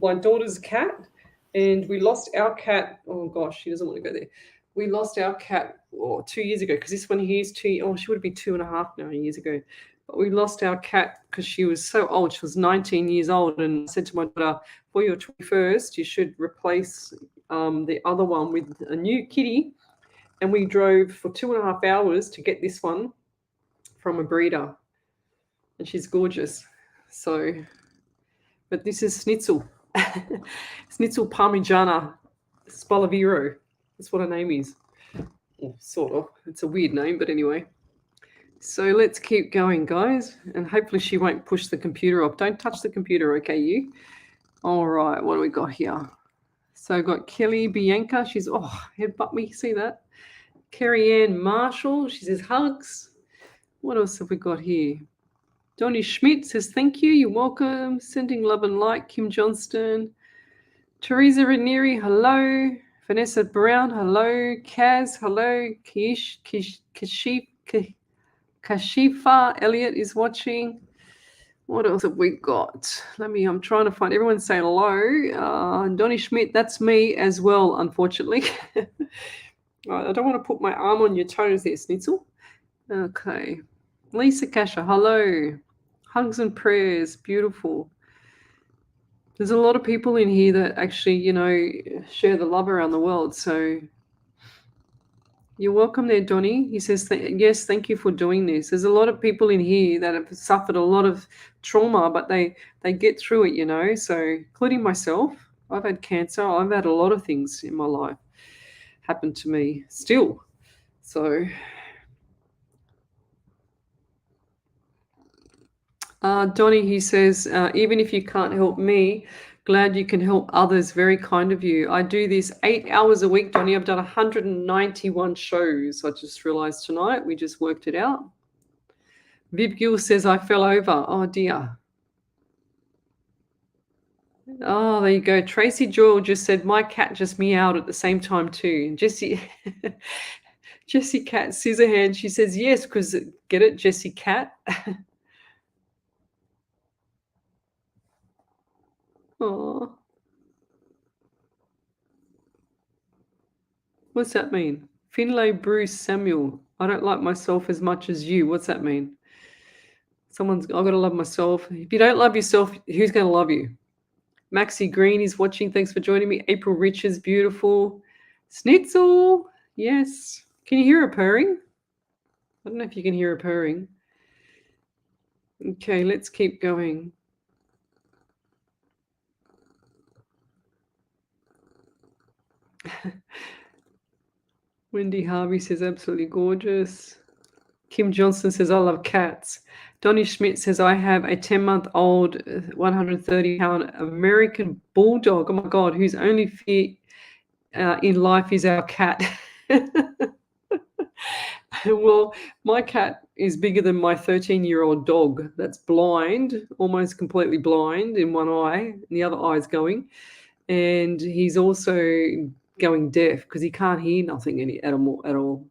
A: daughter's cat, and we lost our cat. Oh gosh, she doesn't want to go there. We lost our cat 2 years ago because this one here is she would have been 2.5 now years ago. But we lost our cat because she was so old. She was 19 years old, and I said to my daughter, for your 21st, you should replace the other one with a new kitty. And we drove for 2.5 hours to get this one from a breeder. And she's gorgeous. So, but this is Schnitzel. Schnitzel Parmigiana Spaliviero. That's what her name is. Well, sort of. It's a weird name, but anyway. So let's keep going, guys. And hopefully she won't push the computer up. Don't touch the computer, okay, you? All right, what do we got here? So I've got Kelly Bianca. She's, headbutt me. See that? Carrie Ann Marshall. She says hugs. What else have we got here? Donnie Schmidt says, thank you. You're welcome. Sending love and light. Kim Johnston. Teresa Ranieri, hello. Vanessa Brown, hello. Kaz, hello. Kashifa Elliott is watching. What else have we got? I'm trying to find everyone saying hello. Donnie Schmidt, that's me as well, unfortunately. I don't want to put my arm on your toes there, Schnitzel. Okay. Lisa Kasha, hello. Hugs and prayers, beautiful. There's a lot of people in here that actually, share the love around the world. So you're welcome there, Donnie. He says, yes, thank you for doing this. There's a lot of people in here that have suffered a lot of trauma, but they get through it, So including myself, I've had cancer. I've had a lot of things in my life happen to me still. So Donnie, he says, even if you can't help me, glad you can help others. Very kind of you. I do this 8 hours a week, Donnie. I've done 191 shows. I just realized tonight. We just worked it out. Viv Gill says, I fell over. Oh, dear. Oh, there you go. Tracy Joyle just said, my cat just meowed at the same time too. Jessie Cat Scissorhand, she says, yes, because get it, Jessie Cat? Oh. What's that mean? Finlay Bruce Samuel. I don't like myself as much as you. What's that mean? I've got to love myself. If you don't love yourself, who's going to love you? Maxie Green is watching. Thanks for joining me. April Richards, beautiful. Schnitzel. Yes. Can you hear her purring? I don't know if you can hear her purring. Okay, let's keep going. Wendy Harvey says, absolutely gorgeous. Kim Johnson says, I love cats. Donnie Schmidt says, I have a 10-month-old, 130-pound American bulldog. Oh, my God, whose only fear in life is our cat. Well, my cat is bigger than my 13-year-old dog. That's blind, almost completely blind in one eye, and the other eye is going. And he's also going deaf because he can't hear nothing at all.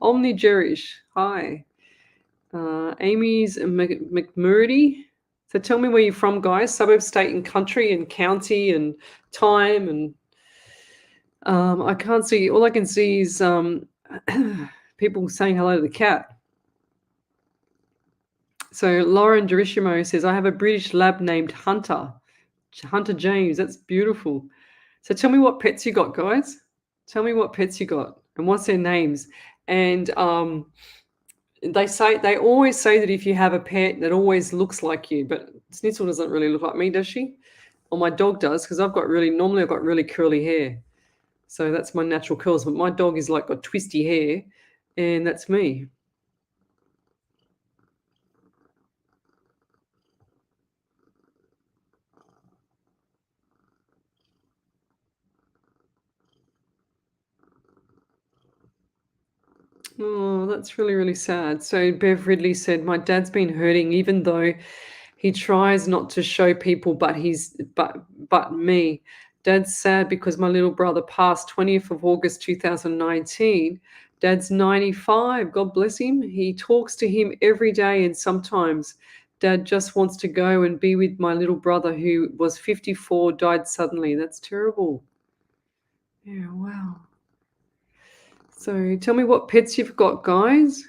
A: Omni Jerish, hi. Amy's McMurdy. So tell me where you're from, guys. Suburb, state, and country, and county, and time. And I can't see. All I can see is people saying hello to the cat. So Lauren Derishimo says, I have a British lab named Hunter James. That's beautiful. So tell me what pets you got, guys. Tell me what pets you got and what's their names. And they always say that if you have a pet that always looks like you, but Schnitzel doesn't really look like me, does she? Or my dog does, because normally I've got really curly hair. So that's my natural curls, but my dog is like got twisty hair, and that's me. Oh, that's really, really sad. So Bev Ridley said, my dad's been hurting, even though he tries not to show people, but me. Dad's sad because my little brother passed 20th of August 2019. Dad's 95. God bless him. He talks to him every day, and sometimes Dad just wants to go and be with my little brother who was 54, died suddenly. That's terrible. Yeah, wow. So tell me what pets you've got, guys.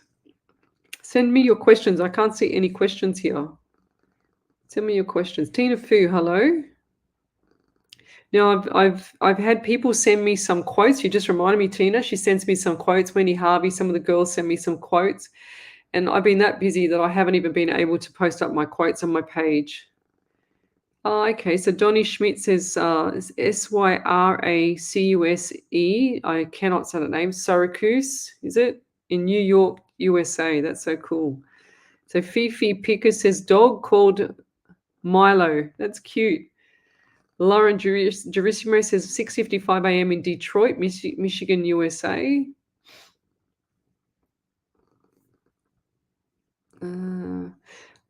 A: Send me your questions. I can't see any questions here. Send me your questions. Tina Fu, hello. Now I've had people send me some quotes. You just reminded me, Tina. She sends me some quotes. Wendy Harvey, some of the girls send me some quotes, and I've been that busy that I haven't even been able to post up my quotes on my page. Oh, okay. So Donnie Schmidt says Syracuse. I cannot say that name. Syracuse, is it? In New York, USA. That's so cool. So Fifi Picker says dog called Milo. That's cute. Lauren Gerissimo says 6:55 a.m. in Detroit, Michigan, USA.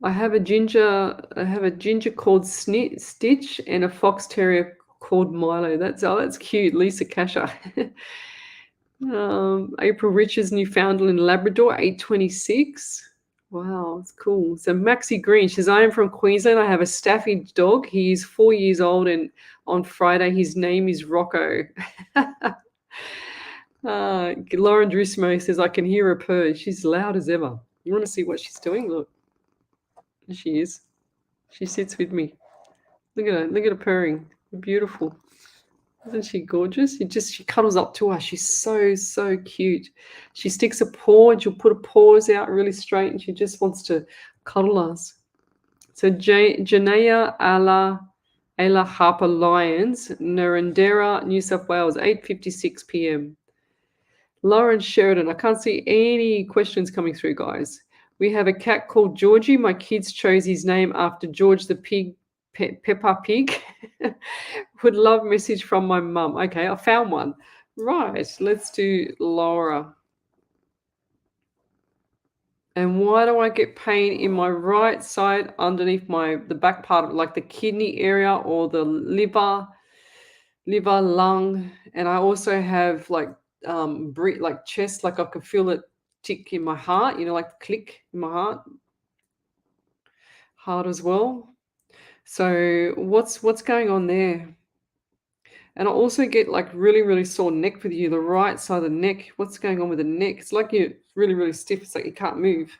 A: I have a ginger called Stitch and a fox terrier called Milo. That's cute. Lisa Kasha. April Richards, Newfoundland Labrador, 826. Wow, it's cool. So Maxie Green, she says, I am from Queensland. I have a Staffy dog. He's 4 years old, and on Friday his name is Rocco. Lauren Drusmo says, I can hear her purr. She's loud as ever. You want to see what she's doing? Look. There she is. She sits with me. Look at her. Look at her purring. Beautiful. Isn't she gorgeous? She cuddles up to us. She's so cute. She sticks a paw and she'll put her paws out really straight and she just wants to cuddle us. So Janaya Ayla Harper Lyons, Narendera, New South Wales, 8:56 p.m. Lauren Sheridan. I can't see any questions coming through, guys. We have a cat called Georgie. My kids chose his name after George the Pig, Peppa Pig. Would love message from my mum. Okay, I found one. Right, let's do Laura. And why do I get pain in my right side underneath the back part of like the kidney area or the liver, lung, and I also have like chest, like I can feel it tick in my heart, like the click in my heart as well. So what's going on there? And I also get like really, really sore neck with you, the right side of the neck. What's going on with the neck? It's like you're really, really stiff. It's like you can't move.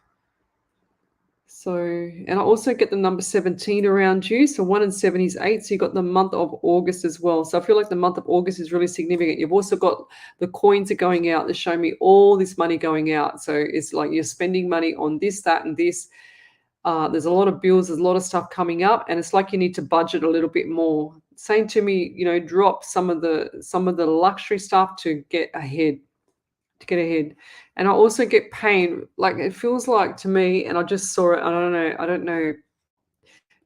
A: So, and I also get the number 17 around you. So 1 and 7 is 8. So you got the month of August as well. So I feel like the month of August is really significant. You've also got the coins are going out. They're showing me all this money going out. So it's like you're spending money on this, that, and this. There's a lot of bills. There's a lot of stuff coming up. And it's like you need to budget a little bit more. Saying to me, drop some of the luxury stuff to get ahead. And I also get pain, like it feels like to me, and I just saw it, I don't know.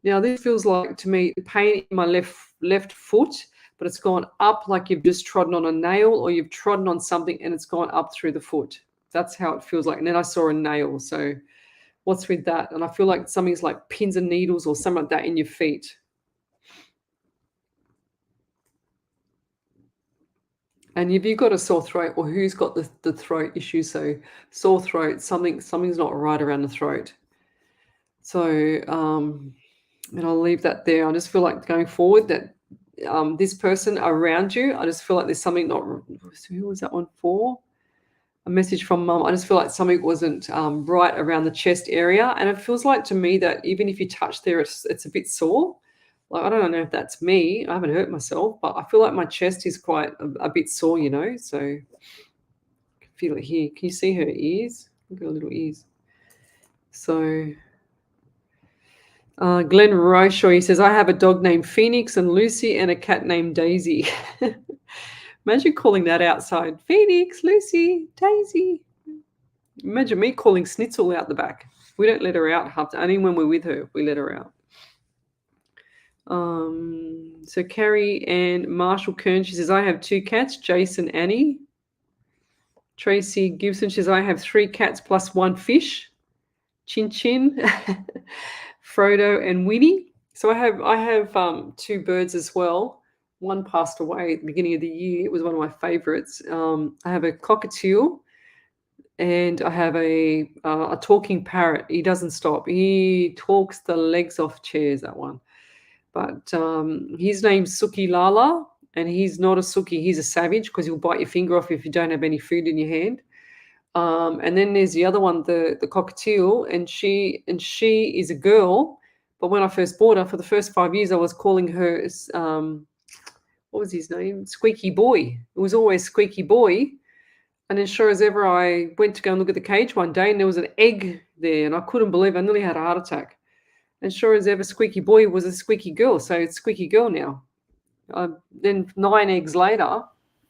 A: Now this feels like to me pain in my left foot, but it's gone up like you've just trodden on a nail or you've trodden on something and it's gone up through the foot. That's how it feels like. And then I saw a nail. So what's with that? And I feel like something's like pins and needles or something like that in your feet. And if you've got a sore throat, or who's got the throat issue, so sore throat, something's not right around the throat. So, and I'll leave that there. I just feel like going forward that this person around you, I just feel like there's something not. Who was that one for? A message from mum. I just feel like something wasn't right around the chest area, and it feels like to me that even if you touch there, it's a bit sore. Like, I don't know if that's me. I haven't hurt myself, but I feel like my chest is quite a bit sore, So I can feel it here. Can you see her ears? Look at her little ears. So Glenn Roshaw, he says, I have a dog named Phoenix and Lucy and a cat named Daisy. Imagine calling that outside. Phoenix, Lucy, Daisy. Imagine me calling Snitzel out the back. We don't let her out. Only when we're with her, we let her out. So Carrie and Marshall Kern, she says, I have 2 cats, Jace and Annie. Tracy Gibson says, I have 3 cats plus 1 fish. Chin Chin, Frodo, and Winnie. So I have 2 birds as well. One passed away at the beginning of the year. It was one of my favorites. I have a cockatiel, and I have a talking parrot. He doesn't stop. He talks the legs off chairs, that one. But his name's Suki Lala, and he's not a Suki. He's a savage because he'll bite your finger off if you don't have any food in your hand. And then there's the other one, the cockatiel, and she is a girl. But when I first bought her, for the first 5 years, I was calling her what was his name? Squeaky Boy. It was always Squeaky Boy. And then sure as ever, I went to go and look at the cage one day, and there was an egg there, and I couldn't believe I nearly had a heart attack. And sure as ever, Squeaky Boy was a squeaky girl, so it's Squeaky Girl now. Then 9 eggs later,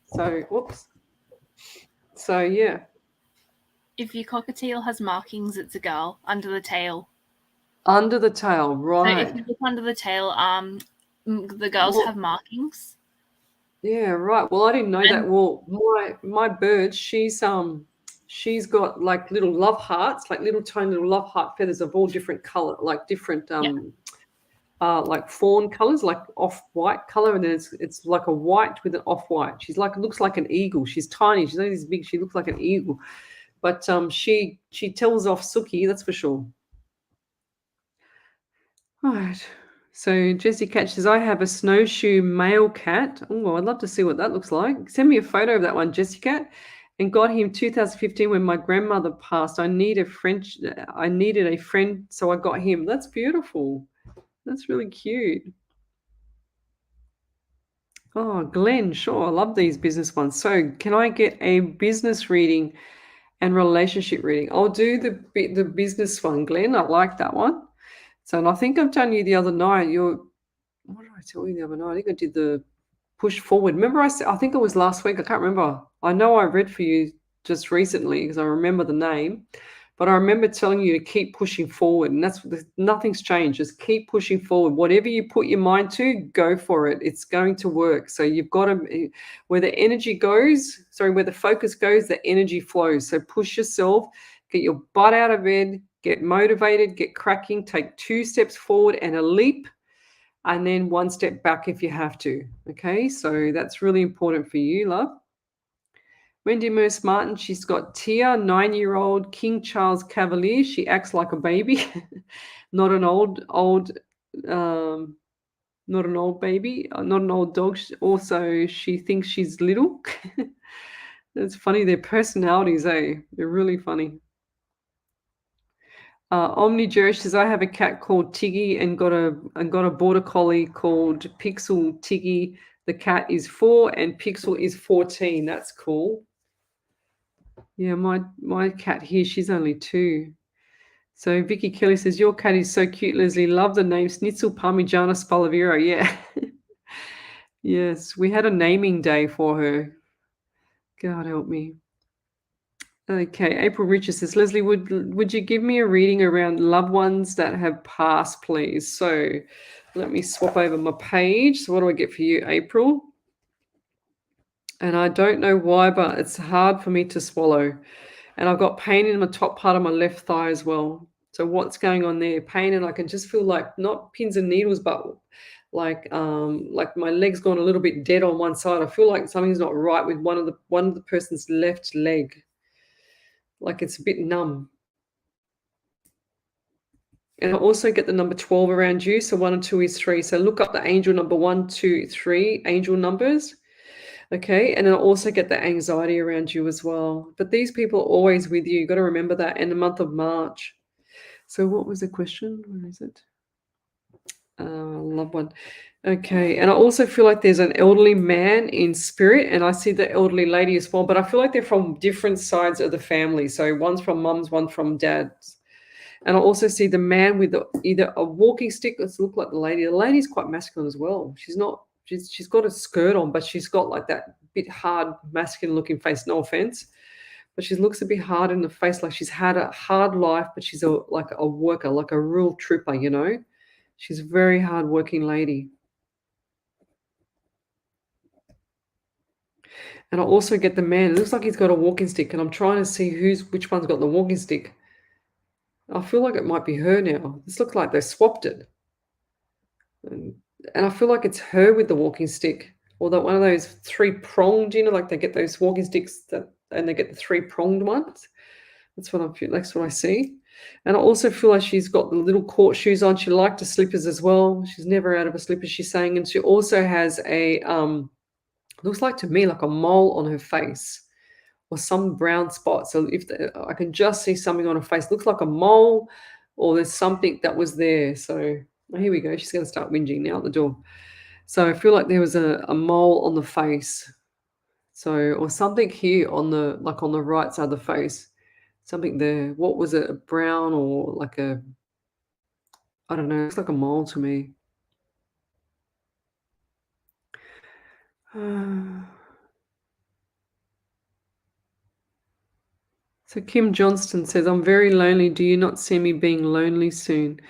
A: so whoops. So yeah.
B: If your cockatiel has markings, it's a girl under the tail.
A: Under the tail, right?
B: So if you look under the tail, the girls have markings.
A: Yeah, right. Well, I didn't know that. Well, my bird, she's got like little love hearts, like little tiny little love heart feathers of all different color, like different like fawn colors, like off-white color, and then it's like a white with an off-white. She's like, looks like an eagle. She's tiny. She's not this big. She looks like an eagle. But she tells off Suki, that's for sure. All right. So Jessie Cat says, I have a snowshoe male cat. Oh, I'd love to see what that looks like. Send me a photo of that one, Jessie Cat. And got him 2015 when my grandmother passed. I needed a friend, so I got him. That's beautiful. That's really cute. Oh, Glenn, sure. I love these business ones. So can I get a business reading and relationship reading? I'll do the business one, Glenn. I like that one. So, and I think I've done you the other night. What did I tell you the other night? I think I did the push forward. Remember, I think it was last week. I can't remember. I know I read for you just recently because I remember the name. But I remember telling you to keep pushing forward, and nothing's changed. Just keep pushing forward. Whatever you put your mind to, go for it. It's going to work. So you've got to, where the focus goes, the energy flows. So push yourself, get your butt out of bed, get motivated, get cracking, take 2 steps forward and a leap, and then 1 step back if you have to. Okay, so that's really important for you, love. Wendy Merce Martin, she's got Tia, 9-year-old King Charles Cavalier. She acts like a baby, not an old baby, not an old dog. Also, she thinks she's little. It's funny, their personalities, they're really funny. Omni Jerish says, I have a cat called Tiggy and got a border collie called Pixel. Tiggy, the cat is 4 and Pixel is 14. That's cool. Yeah, my cat here, she's only 2. So Vicky Kelly says, your cat is so cute, Lesley. Love the name Schnitzel Parmigiana Spaliviero. Yeah. Yes, we had a naming day for her. God help me. Okay, April Richards says, Lesley, would you give me a reading around loved ones that have passed, please? So let me swap over my page. So what do I get for you, April? And I don't know why, but it's hard for me to swallow. And I've got pain in the top part of my left thigh as well. So what's going on there? Pain, and I can just feel like not pins and needles, but like my leg's gone a little bit dead on one side. I feel like something's not right with one of the person's left leg. Like it's a bit numb. And I also get the number 12 around you. So 1 and 2 is 3. So look up the angel number 1, 2, 3 angel numbers. Okay, and I also get the anxiety around you as well. But these people are always with you. You've got to remember that in the month of March. So what was the question? Where is it? Loved one. Okay, and I also feel like there's an elderly man in spirit, and I see the elderly lady as well. But I feel like they're from different sides of the family. So one's from mum's, one from dad's. And I also see the man with either a walking stick. Let's look like the lady. The lady's quite masculine as well. She's got a skirt on, but she's got like that bit hard, masculine looking face. No offense, but she looks a bit hard in the face, like she's had a hard life, but she's like a worker, like a real trooper, you know. She's a very hard working lady. And I also get the man. It looks like he's got a walking stick, and I'm trying to see which one's got the walking stick. I feel like it might be her now. This looks like they swapped it. And, and I feel like it's her with the walking stick. Or that one of those three-pronged, like they get those walking sticks and they get the three-pronged ones. That's what I see. And I also feel like she's got the little court shoes on. She liked the slippers as well. She's never out of her slippers, she's saying. And she also has a looks like to me like a mole on her face or some brown spot. So I can just see something on her face, looks like a mole, or there's something that was there. So here we go. She's going to start whinging now at the door. So I feel like there was a mole on the face. So, or something here on the right side of the face. Something there. What was it? A brown or like a, I don't know. It's like a mole to me. So Kim Johnston says, I'm very lonely. Do you not see me being lonely soon?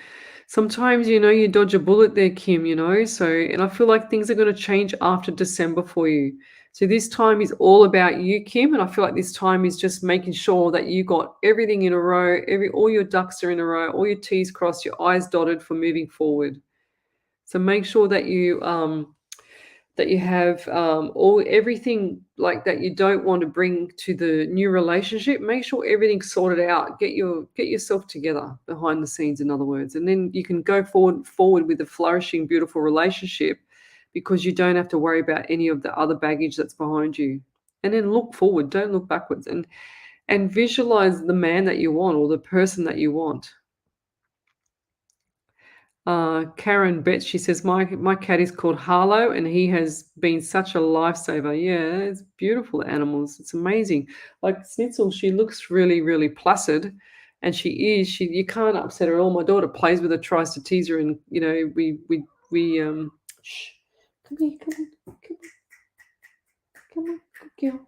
A: Sometimes, you dodge a bullet there, Kim, so, and I feel like things are going to change after December for you. So this time is all about you, Kim, and I feel like this time is just making sure that you got everything in a row, all your ducks are in a row, all your T's crossed, your I's dotted for moving forward. So make sure that you have everything like that you don't want to bring to the new relationship. Make sure everything's sorted out. Get yourself together behind the scenes, in other words, and then you can go forward with a flourishing, beautiful relationship, because you don't have to worry about any of the other baggage that's behind you. And then look forward, don't look backwards, and visualize the man that you want or the person that you want. Karen Betts, she says, my cat is called Harlow and he has been such a lifesaver. Yeah, it's beautiful animals. It's amazing. Like Snitzel, she looks really, really placid, and you can't upset her at all. My daughter plays with her, tries to tease her, and we shh, come here, come on, good girl.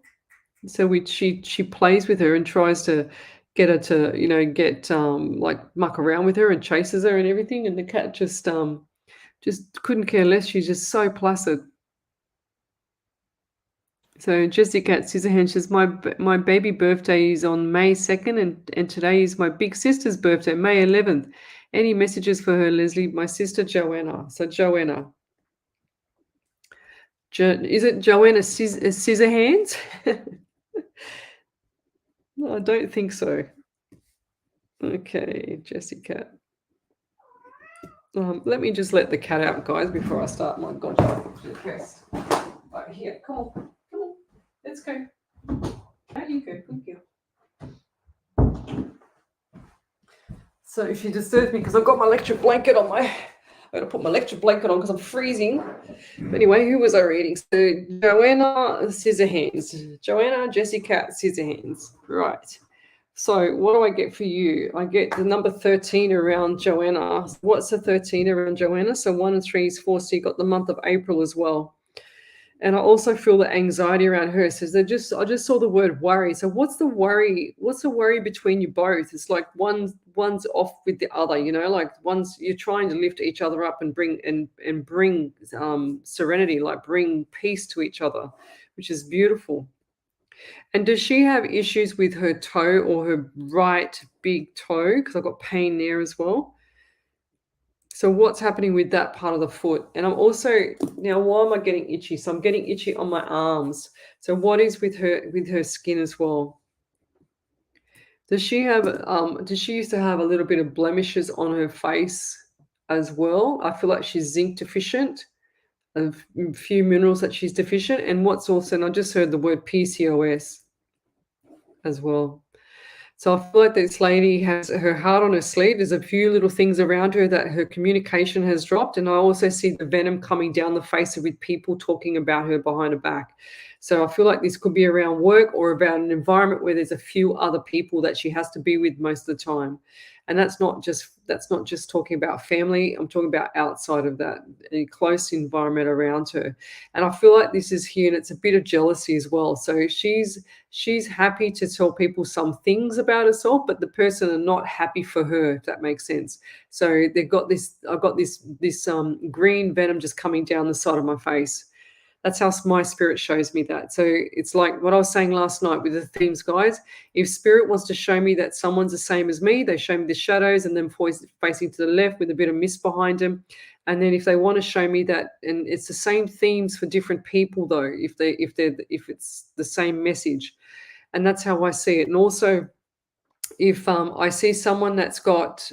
A: So she plays with her and tries to get her to get like muck around with her and chases her and everything, and the cat just couldn't care less. She's just so placid. So Jessica at Scissorhands says, my baby birthday is on May 2nd, and today is my big sister's birthday, May 11th. Any messages for her, Lesley? My sister Joanna. So Joanna. Is it Joanna Scissorhands? No, I don't think so. Okay, Jessica. Let me just let the cat out, guys, before I start my gotcha request. Right here, come on, let's go. There you go, good girl. So she disturbs me because I've got my electric blanket on I'm going to put my electric blanket on because I'm freezing. But anyway, who was I reading? So Joanna Scissorhands. Joanna Jessica Scissorhands. Right. So what do I get for you? I get the number 13 around Joanna. What's the 13 around Joanna? So 1 and 3 is 4. So you got the month of April as well. And I also feel the anxiety around her. So I just saw the word worry. So what's the worry? What's the worry between you both? It's like one's off with the other, like you're trying to lift each other up and bring serenity, like bring peace to each other, which is beautiful. And does she have issues with her toe or her right big toe? Because I've got pain there as well. So what's happening with that part of the foot? And I'm also, now why am I getting itchy? So I'm getting itchy on my arms. So what is with her skin as well? Does she used to have a little bit of blemishes on her face as well? I feel like she's zinc deficient, a few minerals that she's deficient. And what's also, and I just heard the word PCOS as well. So I feel like this lady has her heart on her sleeve. There's a few little things around her that her communication has dropped. And I also see the venom coming down the face with people talking about her behind her back. So I feel like this could be around work or about an environment where there's a few other people that she has to be with most of the time. And that's not just talking about family. I'm talking about outside of that, a close environment around her. And I feel like this is here, and it's a bit of jealousy as well. So she's happy to tell people some things about herself, but the person are not happy for her, if that makes sense. So I've got this green venom just coming down the side of my face. That's how my spirit shows me that. So it's like what I was saying last night with the themes, guys. If spirit wants to show me that someone's the same as me, they show me the shadows and then facing to the left with a bit of mist behind them. And then if they want to show me that, and it's the same themes for different people though, if it's the same message. And that's how I see it. And also, if I see someone that's got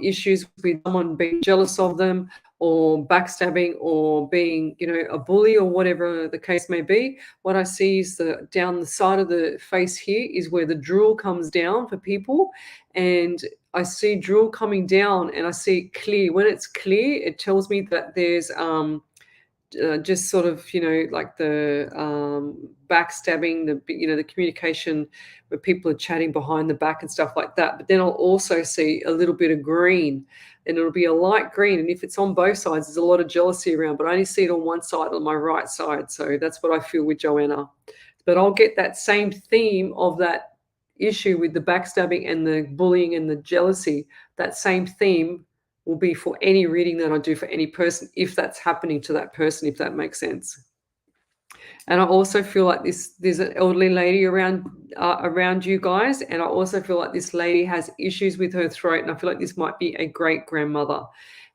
A: issues with someone being jealous of them or backstabbing or being, a bully or whatever the case may be, what I see is down the side of the face here is where the drool comes down for people. And I see drool coming down and I see it clear. When it's clear, it tells me that there's just sort of, like the backstabbing, the communication where people are chatting behind the back and stuff like that. But then I'll also see a little bit of green, and it'll be a light green. And if it's on both sides, there's a lot of jealousy around, but I only see it on one side, on my right side. So that's what I feel with Joanna. But I'll get that same theme of that issue with the backstabbing and the bullying and the jealousy. That same theme will be for any reading that I do for any person, if that's happening to that person, if that makes sense. And I also feel like there's an elderly lady around you guys, and I also feel like this lady has issues with her throat, and I feel like this might be a great grandmother.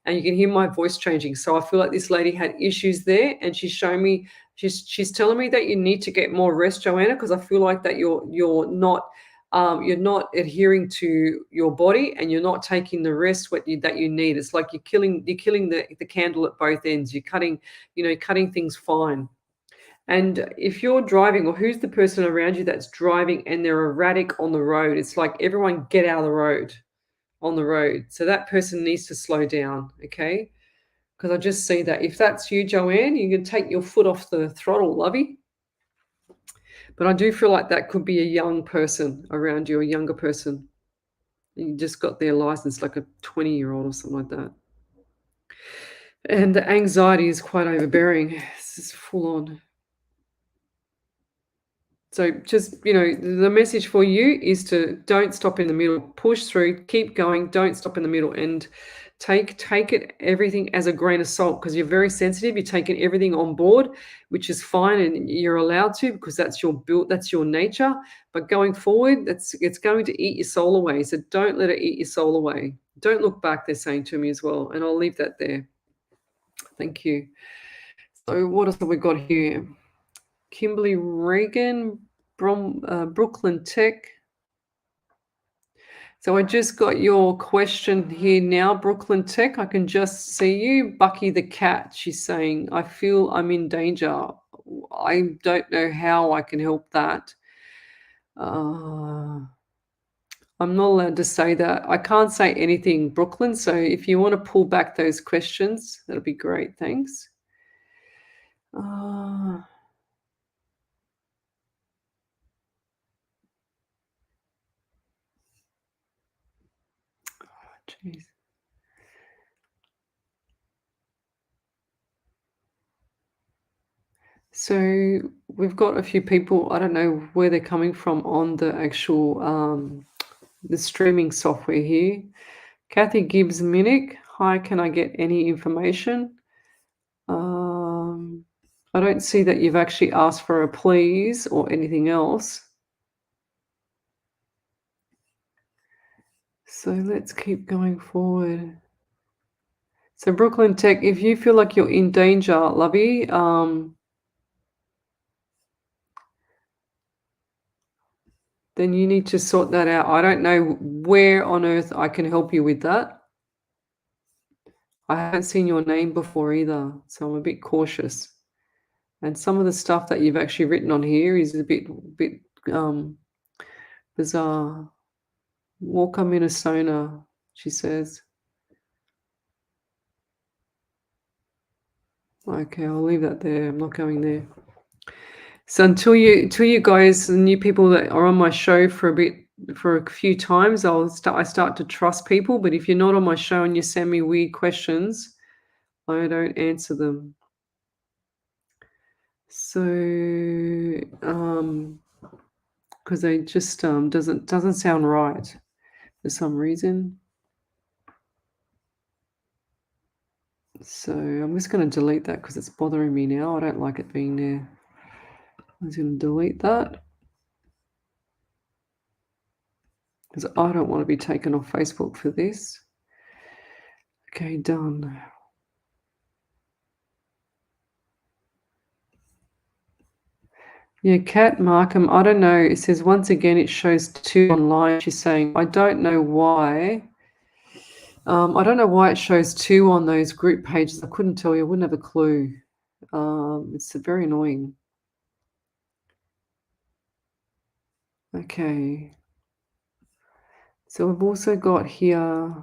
A: And you can hear my voice changing. So I feel like this lady had issues there, and she's showing me, she's telling me that you need to get more rest, Joanna, because I feel like that you're not adhering to your body, and you're not taking the rest that you need. It's like you're killing the candle at both ends. You're cutting things fine. And if you're driving, or who's the person around you that's driving and they're erratic on the road, it's like everyone get out of the road on the road. So that person needs to slow down, okay? Because I just see that. If that's you, Joanne, you can take your foot off the throttle, lovey. But I do feel like that could be a young person around you, a younger person. You just got their license, like a 20-year-old or something like that. And the anxiety is quite overbearing. This is full on. So just, the message for you is to don't stop in the middle, push through, keep going, don't stop in the middle, and take it everything as a grain of salt, because you're very sensitive. You're taking everything on board, which is fine, and you're allowed to, because that's your nature. But going forward, it's going to eat your soul away. So don't let it eat your soul away. Don't look back, they're saying to me as well. And I'll leave that there. Thank you. So what else have we got here? Kimberly Reagan from Brooklyn Tech. So I just got your question here now, Brooklyn Tech. I can just see you. Bucky the cat, she's saying, I feel I'm in danger. I don't know how I can help that. I'm not allowed to say that. I can't say anything, Brooklyn. So if you want to pull back those questions, that'll be great. Thanks. Jeez. So we've got a few people, I don't know where they're coming from on the actual the streaming software here. Kathy Gibbs Minnick, hi, can I get any information? I don't see that you've actually asked for a please or anything else. So let's keep going forward. So Brooklyn Tech, if you feel like you're in danger, lovey, then you need to sort that out. I don't know where on earth I can help you with that. I haven't seen your name before either, so I'm a bit cautious. And some of the stuff that you've actually written on here is a bit bizarre. Walker, Minnesota, she says. Okay, I'll leave that there. I'm not going there. So until you guys, the new people that are on my show for a few times, I start to trust people. But if you're not on my show and you send me weird questions, I don't answer them. So, because they just doesn't sound right for some reason. So I'm just going to delete that because it's bothering me now. I don't like it being there. I'm just going to delete that because I don't want to be taken off Facebook for this. Okay, done. Yeah, Kat Markham, I don't know. It says once again it shows 2 online. She's saying, I don't know why. I don't know why it shows 2 on those group pages. I couldn't tell you. I wouldn't have a clue. It's very annoying. Okay. So we've also got here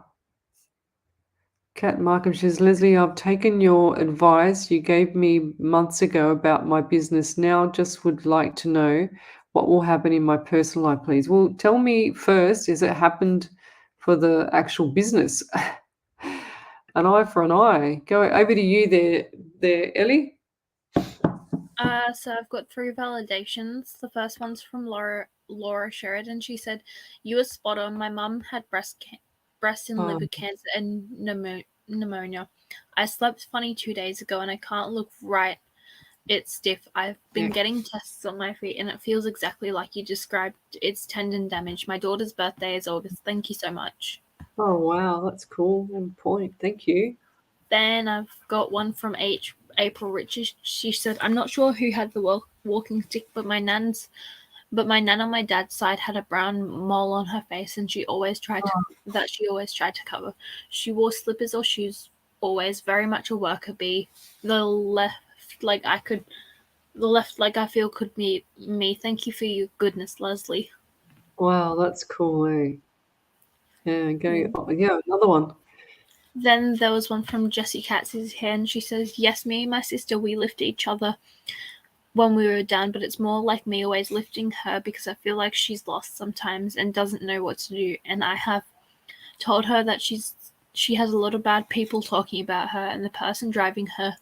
A: Kat Markham. She says, Lesley, I've taken your advice you gave me months ago about my business. Now just would like to know what will happen in my personal life, please. Well, tell me first, has it happened for the actual business? An eye for an eye. Go over to you there, Ellie.
B: So I've got 3 validations. The first one's from Laura Sheridan. She said, "You were spot on. My mum had breast and liver cancer and pneumonia. I slept funny 2 days ago and I can't look right. It's stiff. I've been getting tests on my feet and it feels exactly like you described. It's tendon damage. My daughter's birthday is August. Thank you so much."
A: Oh, wow. That's cool. On point. Thank you.
B: Then I've got one from April Richards. She said, "I'm not sure who had the walking stick, but my nan on my dad's side had a brown mole on her face, and she always tried to cover. She wore slippers or shoes, always very much a worker bee. The left leg I feel could be me. Thank you for your goodness, Lesley."
A: Wow, that's cool, eh? Yeah, another one.
B: Then there was one from Jessie Katz's here, and she says, "Yes, me and my sister, we lift each other when we were down, but it's more like me always lifting her because I feel like she's lost sometimes and doesn't know what to do. And I have told her that she has a lot of bad people talking about her, and the person driving her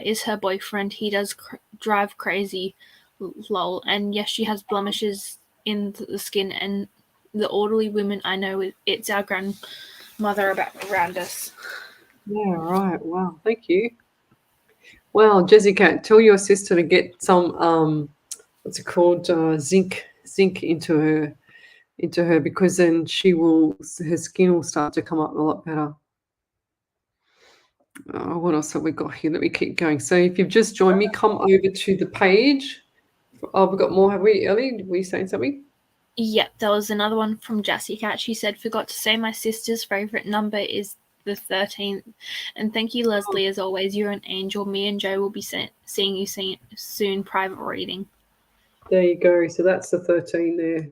B: is her boyfriend. He does drive crazy, lol. And yes, she has blemishes in the skin, and the orderly women I know, it's our grandmother around us."
A: Yeah, right. Wow, thank you. Well, Jessica, tell your sister to get some what's it called, zinc into her because then her skin will start to come up a lot better. What else have we got here? Let me keep going. So if you've just joined me, come over to the page. Oh, we've got more, have we, Ellie? Were you saying something?
B: Yep, there was another one from Jessie Cat. She said, "Forgot to say my sister's favorite number is the 13th. And thank you, Lesley, as always. You're an angel. Me and Joe will be seeing you soon, private reading."
A: There you go. So that's the 13 there.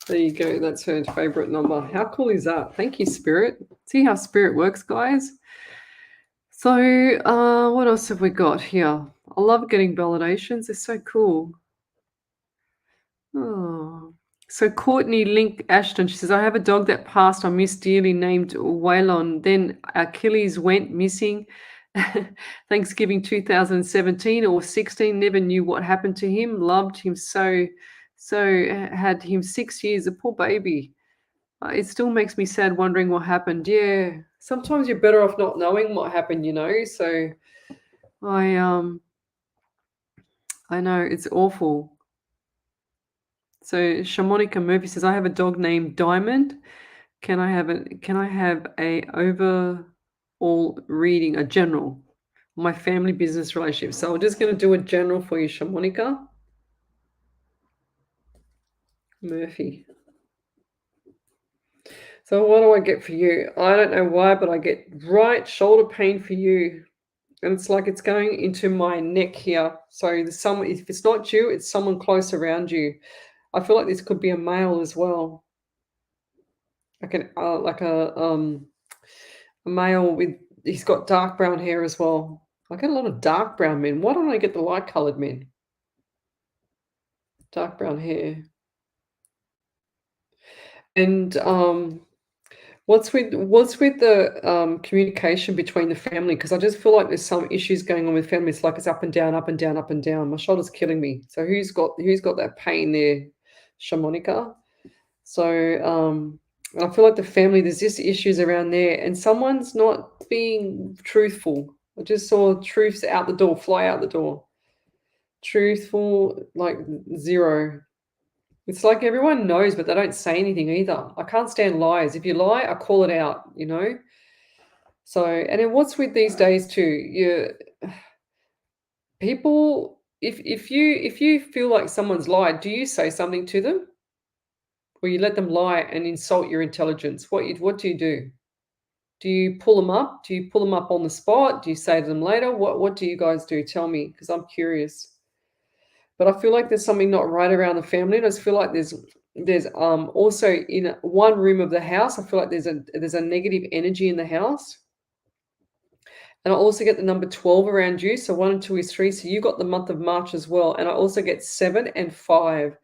A: There you go. That's her favorite number. How cool is that? Thank you, Spirit. See how Spirit works, guys? So what else have we got here? I love getting validations. They're so cool. Oh. So Courtney Link Ashton, she says, "I have a dog that passed on Miss dearly named Waylon. Then Achilles went missing Thanksgiving 2017 or 16. Never knew what happened to him. Loved him so. Had him 6 years, a poor baby. It still makes me sad wondering what happened." Yeah, sometimes you're better off not knowing what happened, So I know it's awful. So Shamonica Murphy says, "I have a dog named Diamond. Can I have a overall reading, a general, my family business relationship?" So I'm just going to do a general for you, Shamonica Murphy. So what do I get for you? I don't know why, but I get right shoulder pain for you. And it's like it's going into my neck here. So if it's not you, it's someone close around you. I feel like this could be a male as well. Like a male he's got dark brown hair as well. I get a lot of dark brown men. Why don't I get the light colored men? Dark brown hair. And what's with the communication between the family? Because I just feel like there's some issues going on with family. It's like it's up and down, up and down, up and down. My shoulder's killing me. So who's got that pain there, Shamonica? So And I feel like the family, there's just issues around there, and someone's not being truthful. I just saw truths out the door, fly out the door. Truthful, like zero. It's like everyone knows, but they don't say anything either. I can't stand lies. If you lie, I call it out, you know? So, and then what's with these days too? People, if you feel like someone's lied, do you say something to them? Or you let them lie and insult your intelligence? What do you do? Do you pull them up? Do you pull them up on the spot? Do you say to them later? What do you guys do? Tell me, because I'm curious. But I feel like there's something not right around the family. And I just feel like there's also in one room of the house, I feel like there's a negative energy in the house. And I also get the number 12 around you. So 1 and 2 is 3. So you got the month of March as well. And I also get 7 and 5.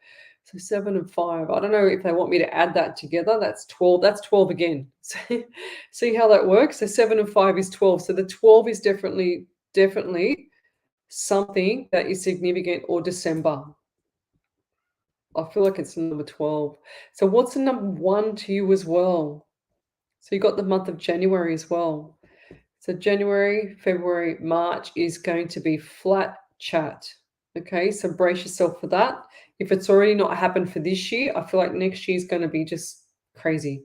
A: So 7 and 5. I don't know if they want me to add that together. That's 12. That's 12 again. See how that works? So 7 and 5 is 12. So the 12 is definitely something that is significant, or December. I feel like it's number 12. So what's the number 1 to you as well? So you got the month of January as well. So January, February, March is going to be flat chat. Okay, so brace yourself for that. If it's already not happened for this year, I feel like next year is going to be just crazy.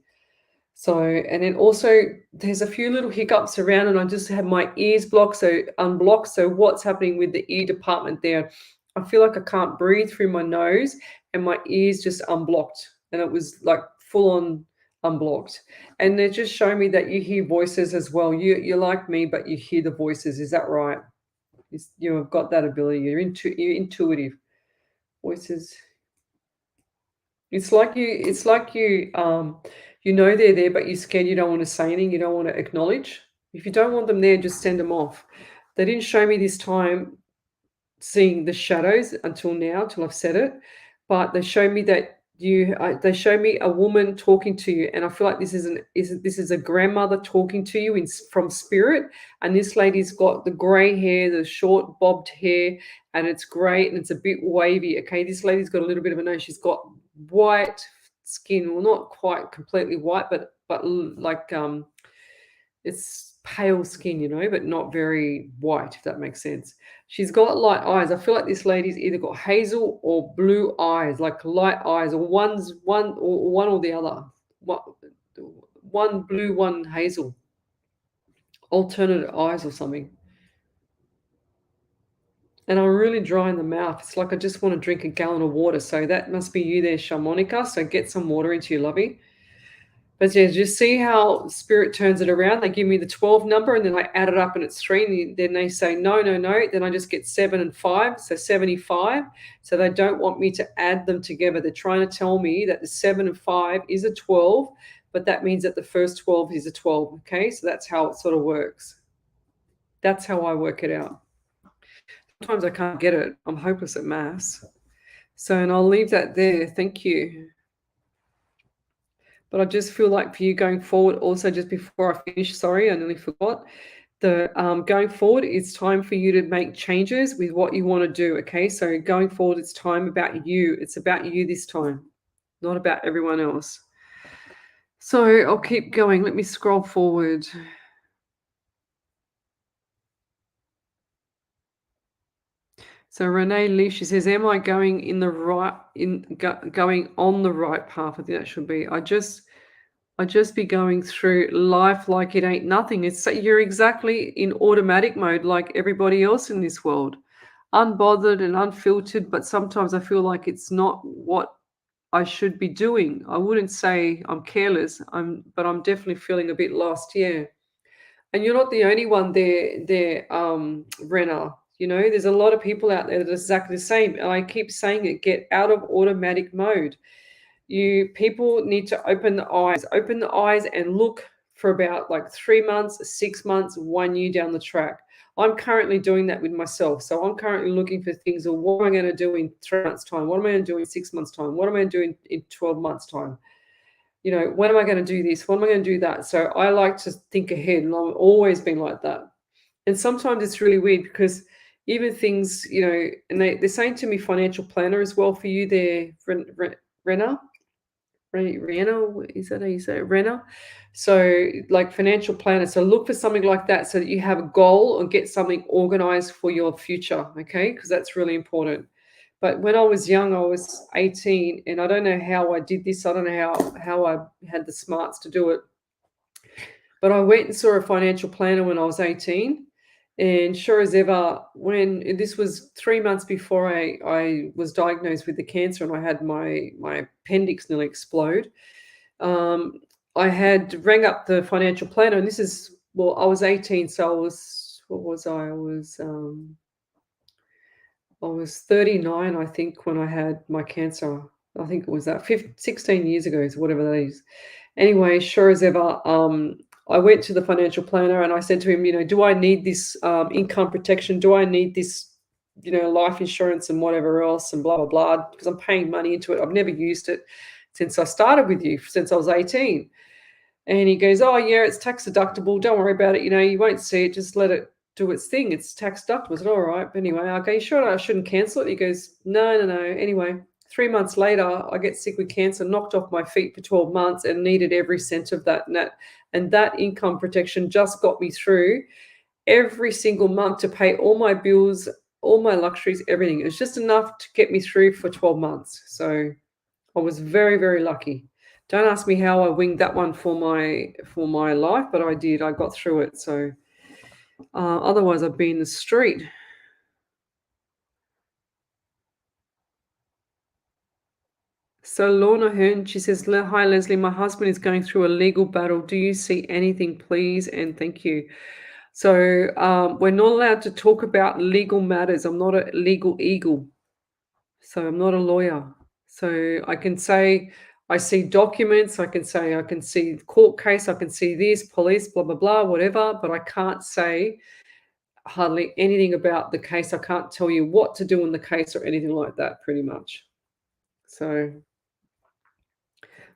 A: So, and then also there's a few little hiccups around, and I just had my ears blocked, so unblocked. So what's happening with the ear department there? I feel like I can't breathe through my nose, and my ears just unblocked, and it was like full on unblocked. And they're just showing me that you hear voices as well. You're like me, but you hear the voices. Is that right? You have got that ability. You're intuitive voices. It's like you know they're there, but you're scared, you don't want to say anything, you don't want to acknowledge. If you don't want them there, just send them off. They didn't show me this time seeing the shadows until now, till I've said it, but they show me that they show me a woman talking to you, and I feel like this is a grandmother talking to you from spirit. And this lady's got the gray hair, the short bobbed hair, and it's great and it's a bit wavy. Okay, this lady's got a little bit of a nose. She's got white skin, well, not quite completely white, but like it's pale skin, but not very white, if that makes sense. She's got light eyes. I feel like this lady's either got hazel or blue eyes, like light eyes, or one or the other. One blue, one hazel. Alternate eyes or something. And I'm really dry in the mouth. It's like I just want to drink a gallon of water. So that must be you there, Sharmonica. So get some water into you, lovey. But yeah, just see how spirit turns it around. They give me the 12 number, and then I add it up and it's 3. And then they say, no. Then I just get 7 and 5, so 75. So they don't want me to add them together. They're trying to tell me that the 7 and 5 is a 12, but that means that the first 12 is a 12. Okay, so that's how it sort of works. That's how I work it out. Sometimes I can't get it. I'm hopeless at maths. So, and I'll leave that there. Thank you. But I just feel like for you going forward, also just before I finish, sorry, I nearly forgot. Going forward, it's time for you to make changes with what you want to do. Okay, so going forward, it's time about you. It's about you this time, not about everyone else. So I'll keep going. Let me scroll forward. So Renee Lee, she says, "Am I going going on the right path?" I think that should be. I just be going through life like it ain't nothing. You're exactly in automatic mode like everybody else in this world, unbothered and unfiltered. But sometimes I feel like it's not what I should be doing. I wouldn't say I'm careless, but I'm definitely feeling a bit lost. Yeah. And you're not the only one there, Renner. There's a lot of people out there that are exactly the same. And I keep saying it, get out of automatic mode. People need to open the eyes and look for about like 3 months, 6 months, 1 year down the track. I'm currently doing that with myself. So I'm currently looking for things. Or what am I going to do in 3 months' time? What am I going to do in 6 months' time? What am I going to do in 12 months' time? When am I going to do this? When am I going to do that? So I like to think ahead, and I've always been like that. And sometimes it's really weird because even things, and they're saying to me financial planner as well for you there, Renner. Rihanna, is that how you say it? Rena? So, like financial planner. So, look for something like that so that you have a goal or get something organized for your future. Okay, because that's really important. But when I was young, I was 18, and I don't know how I did this. I don't know how I had the smarts to do it. But I went and saw a financial planner when I was 18. And sure as ever, when this was 3 months before I was diagnosed with the cancer and I had my appendix nearly explode, um, I had rang up the financial planner. And this is, well, I was 18, so I was, what was I? I was 39, I think, when I had my cancer. I think it was that 16 years ago, so whatever that is. Anyway, sure as ever, I went to the financial planner and I said to him, do I need this income protection? Do I need this, life insurance and whatever else and blah, blah, blah, because I'm paying money into it. I've never used it since I started with you, since I was 18. And he goes, oh, yeah, it's tax deductible. Don't worry about it. You won't see it. Just let it do its thing. It's tax deductible. I said, all right. But anyway, I go, you sure I shouldn't cancel it? He goes, no, no, no. Anyway, 3 months later, I get sick with cancer, knocked off my feet for 12 months and needed every cent of that. And that income protection just got me through every single month to pay all my bills, all my luxuries, everything. It was just enough to get me through for 12 months. So I was very, very lucky. Don't ask me how I winged that one for my life, but I did. I got through it. So otherwise, I'd be in the street. So Lorna Hearn, she says, hi, Lesley. My husband is going through a legal battle. Do you see anything, please? And thank you. So we're not allowed to talk about legal matters. I'm not a legal eagle. So I'm not a lawyer. So I can say I see documents, I can say I can see court case, I can see this, police, blah, blah, blah, whatever, but I can't say hardly anything about the case. I can't tell you what to do in the case or anything like that, pretty much. So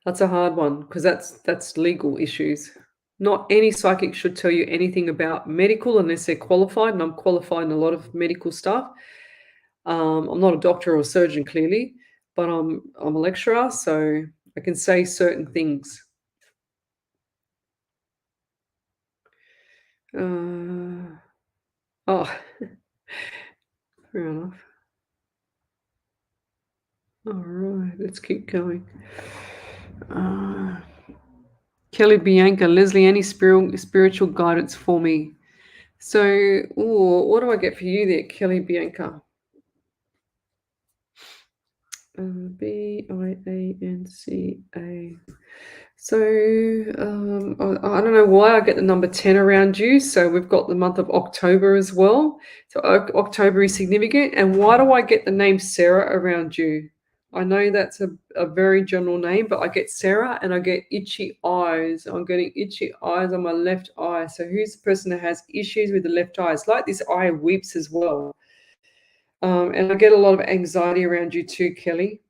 A: that's a hard one because that's legal issues. Not any psychic should tell you anything about medical unless they're qualified, and I'm qualified in a lot of medical stuff. I'm not a doctor or a surgeon, clearly, but I'm a lecturer, so I can say certain things. Oh, fair enough. All right, let's keep going. Kelly Bianca, Lesley, any spiritual guidance for me? So, what do I get for you there, Kelly Bianca? Bianca. So I don't know why I get the number 10 around you. So we've got the month of October as well. So October is significant. And why do I get the name Sarah around you? I know that's a very general name, but I get Sarah and I get itchy eyes. I'm getting itchy eyes on my left eye. So who's the person that has issues with the left eye? It's like this eye weeps as well. And I get a lot of anxiety around you too, Kelly.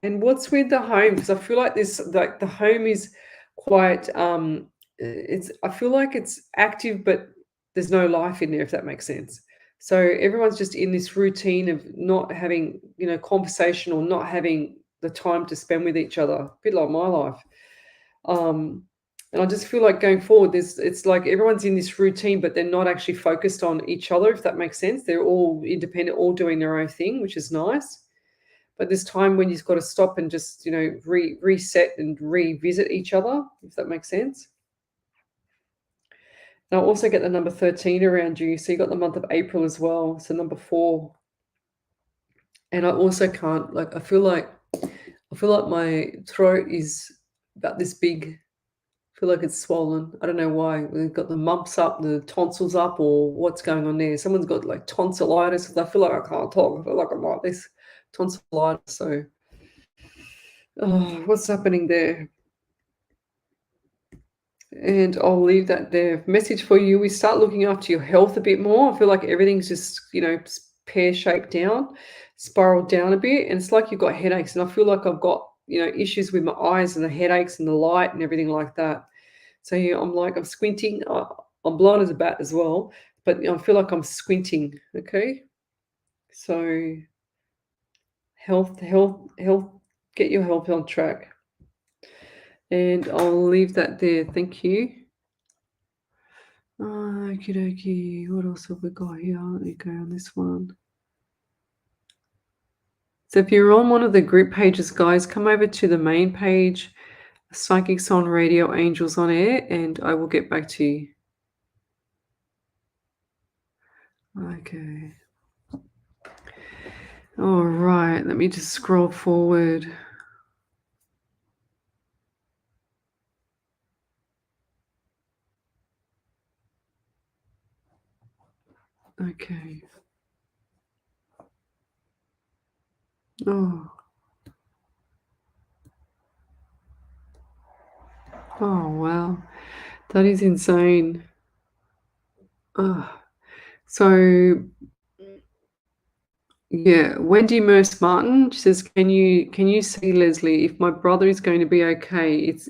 A: And what's with the home? Because I feel like the home is quite I feel like it's active, but there's no life in there, if that makes sense. So everyone's just in this routine of not having, conversation or not having the time to spend with each other, a bit like my life. And I just feel like going forward, it's like everyone's in this routine, but they're not actually focused on each other, if that makes sense. They're all independent, all doing their own thing, which is nice. But there's time when you've got to stop and just, reset and revisit each other, if that makes sense. And I also get the number 13 around you. So you got the month of April as well. So number 4. And I also can't, I feel like my throat is about this big. I feel like it's swollen. I don't know why. We've got the mumps up, the tonsils up, or what's going on there. Someone's got like tonsillitis. I feel like I can't talk. I feel like I'm like this tonsillitis. So, what's happening there? And I'll leave that there. Message for you: we start looking after your health a bit more. I feel like everything's just pear-shaped down, spiraled down a bit, and it's like you've got headaches. And I feel like I've got issues with my eyes and the headaches and the light and everything like that. So I'm squinting. I'm blind as a bat as well, but I feel like I'm squinting. Okay, so health Get your health on track. And I'll leave that there. Thank you. Okie dokie. What else have we got here? Let me go on this one. So if you're on one of the group pages, guys, come over to the main page, Psychics on Radio, Angels on Air, and I will get back to you. Okay. All right. Let me just scroll forward. Okay. Oh. Oh, wow. That is insane. So, yeah, Wendy Merce Martin, she says, can you see, Lesley, if my brother is going to be okay? It's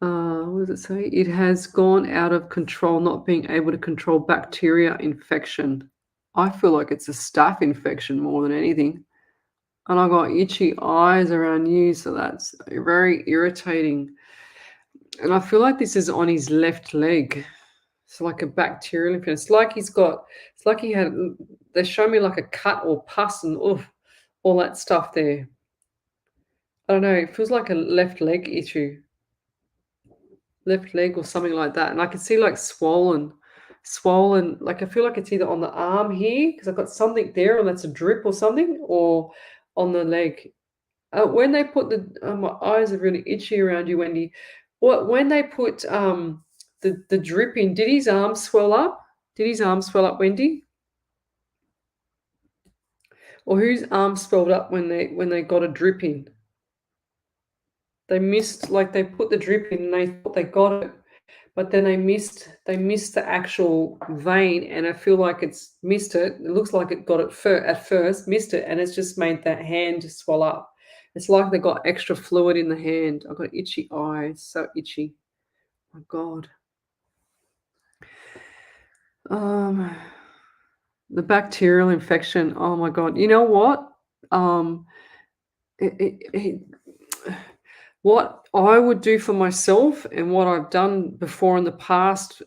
A: what does it say? It has gone out of control, not being able to control bacteria infection. I feel like it's a staph infection more than anything. And I got itchy eyes around you, so that's very irritating. And I feel like this is on his left leg. It's like a bacterial infection. It's like he had, they show me like a cut or pus and all that stuff there. I don't know, it feels like a left leg issue. Left leg or something like that. And I can see like swollen, like I feel like it's either on the arm here, because I've got something there and that's a drip or something, or on the leg. When they put my eyes are really itchy around you, Wendy. When they put the drip in, did his arm swell up? Did his arm swell up, Wendy? Or whose arm swelled up when they got a drip in? They missed, like they put the drip in and they thought they got it, but then they missed the actual vein, and I feel like it's missed it. It looks like it got it at first, missed it, and it's just made that hand swell up. It's like they got extra fluid in the hand. I've got itchy eyes, so itchy. Oh my God. The bacterial infection. Oh my God. You know what? What I would do for myself and what I've done before in the past,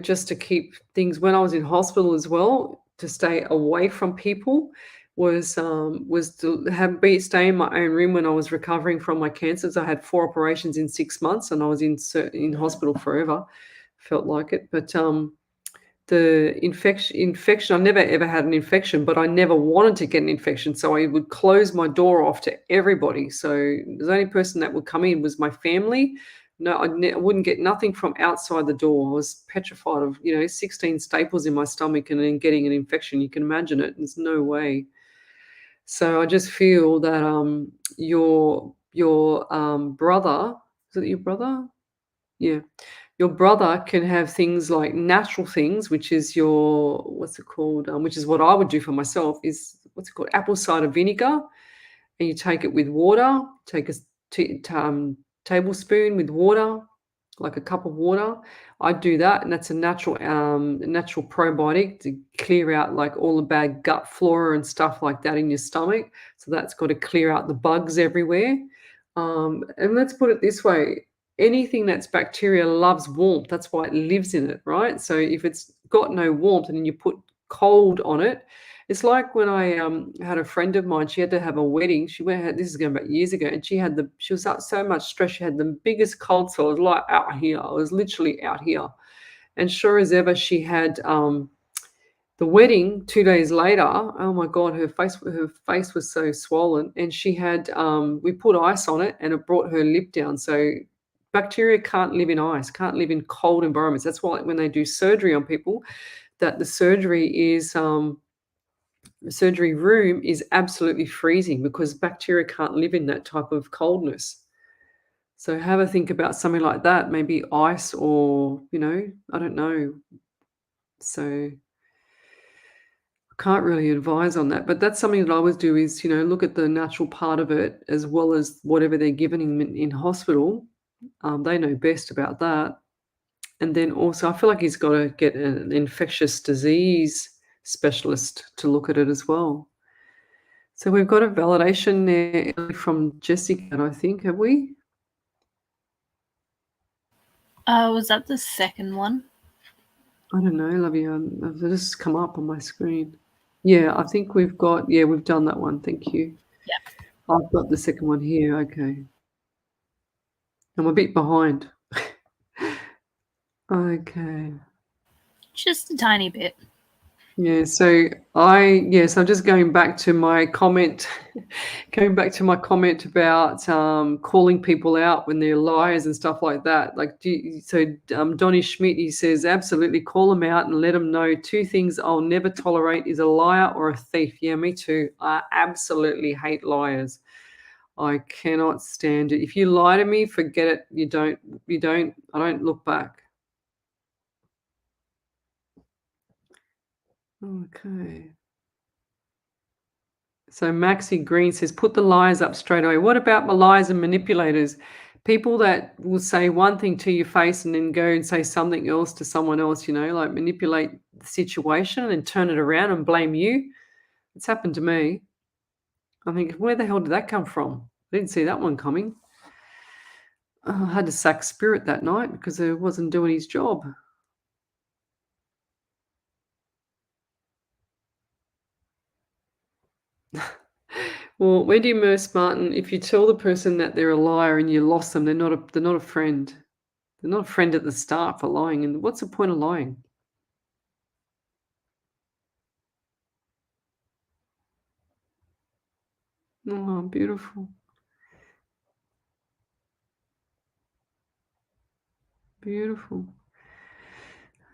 A: just to keep things when I was in hospital as well, to stay away from people, was to stay in my own room when I was recovering from my cancers. I had 4 operations in 6 months, and I was in hospital forever. Felt like it, but the infection, I never ever had an infection, but I never wanted to get an infection, so I would close my door off to everybody. So the only person that would come in was my family. No, I wouldn't get nothing from outside the door. I was petrified of 16 staples in my stomach and then getting an infection. You can imagine it. There's no way. So I just feel that your brother, is it your brother? Yeah. Your brother can have things like natural things, which is what's it called? Which is what I would do for myself, is what's it called? Apple cider vinegar. And you take it with water, take a tablespoon with water, like a cup of water. I do that, and that's a natural probiotic to clear out like all the bad gut flora and stuff like that in your stomach. So that's got to clear out the bugs everywhere. And let's put it this way. Anything that's bacteria loves warmth. That's why it lives in it, right? So if it's got no warmth and then you put cold on it, it's like when I had a friend of mine. She had to have a wedding. This is going back years ago, and she was out so much stress. She had the biggest cold sore. It was like out here. I was literally out here, and sure as ever, she had the wedding 2 days later. Oh my God, her face was so swollen, and she had we put ice on it, and it brought her lip down. So bacteria can't live in ice, can't live in cold environments. That's why when they do surgery on people, that the surgery room is absolutely freezing, because bacteria can't live in that type of coldness. So have a think about something like that, maybe ice, or I don't know. So I can't really advise on that, but that's something that I always do, is look at the natural part of it as well as whatever they're giving him in hospital. They know best about that. And then also, I feel like he's got to get an infectious disease specialist to look at it as well. So we've got a validation there from Jessica, I think, have we?
B: Was that the second one?
A: I don't know, love you. I've just come up on my screen. Yeah, I think we've done that one. Thank you.
B: Yeah.
A: I've got the second one here. Okay. I'm a bit behind. Okay.
B: Just a tiny bit.
A: Yeah, so I'm just going back to my comment, about calling people out when they're liars and stuff like that. Like, Donnie Schmidt, he says, absolutely call them out and let them know two things I'll never tolerate is a liar or a thief. Yeah, me too. I absolutely hate liars. I cannot stand it. If you lie to me, forget it. I don't look back. Okay. So Maxi Green says, put the liars up straight away. What about liars and manipulators? People that will say one thing to your face and then go and say something else to someone else, like manipulate the situation and turn it around and blame you. It's happened to me. I think, where the hell did that come from? I didn't see that one coming. I had to sack Spirit that night because it wasn't doing his job. Well, Wendy Merce Martin, if you tell the person that they're a liar and you lost them, they're not a friend. They're not a friend at the start for lying. And what's the point of lying? Oh, beautiful. Beautiful.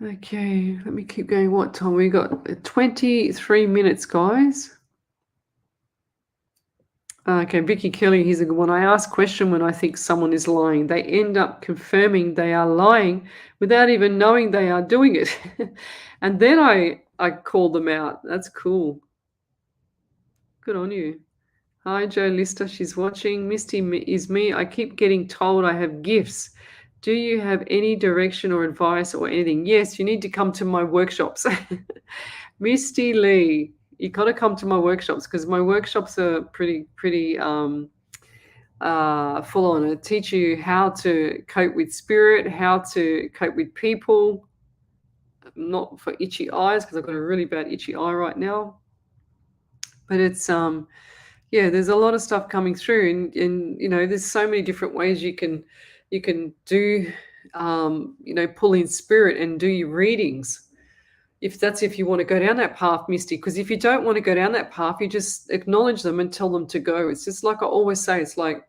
A: Okay, let me keep going. What time? We got 23 minutes, guys. Okay, Vicky Kelly, here's a good one. I ask question when I think someone is lying. They end up confirming they are lying without even knowing they are doing it. And then I call them out. That's cool. Good on you. Hi, Joe Lister. She's watching. Misty is me. I keep getting told I have gifts. Do you have any direction or advice or anything? Yes, you need to come to my workshops. Misty Lee, you got to come to my workshops because my workshops are pretty full on. I teach you how to cope with spirit, how to cope with people, not for itchy eyes because I've got a really bad itchy eye right now. But it's there's a lot of stuff coming through, and there's so many different ways you can do, pull in spirit and do your readings. If you want to go down that path, Misty, because if you don't want to go down that path, you just acknowledge them and tell them to go. It's just like I always say, it's like,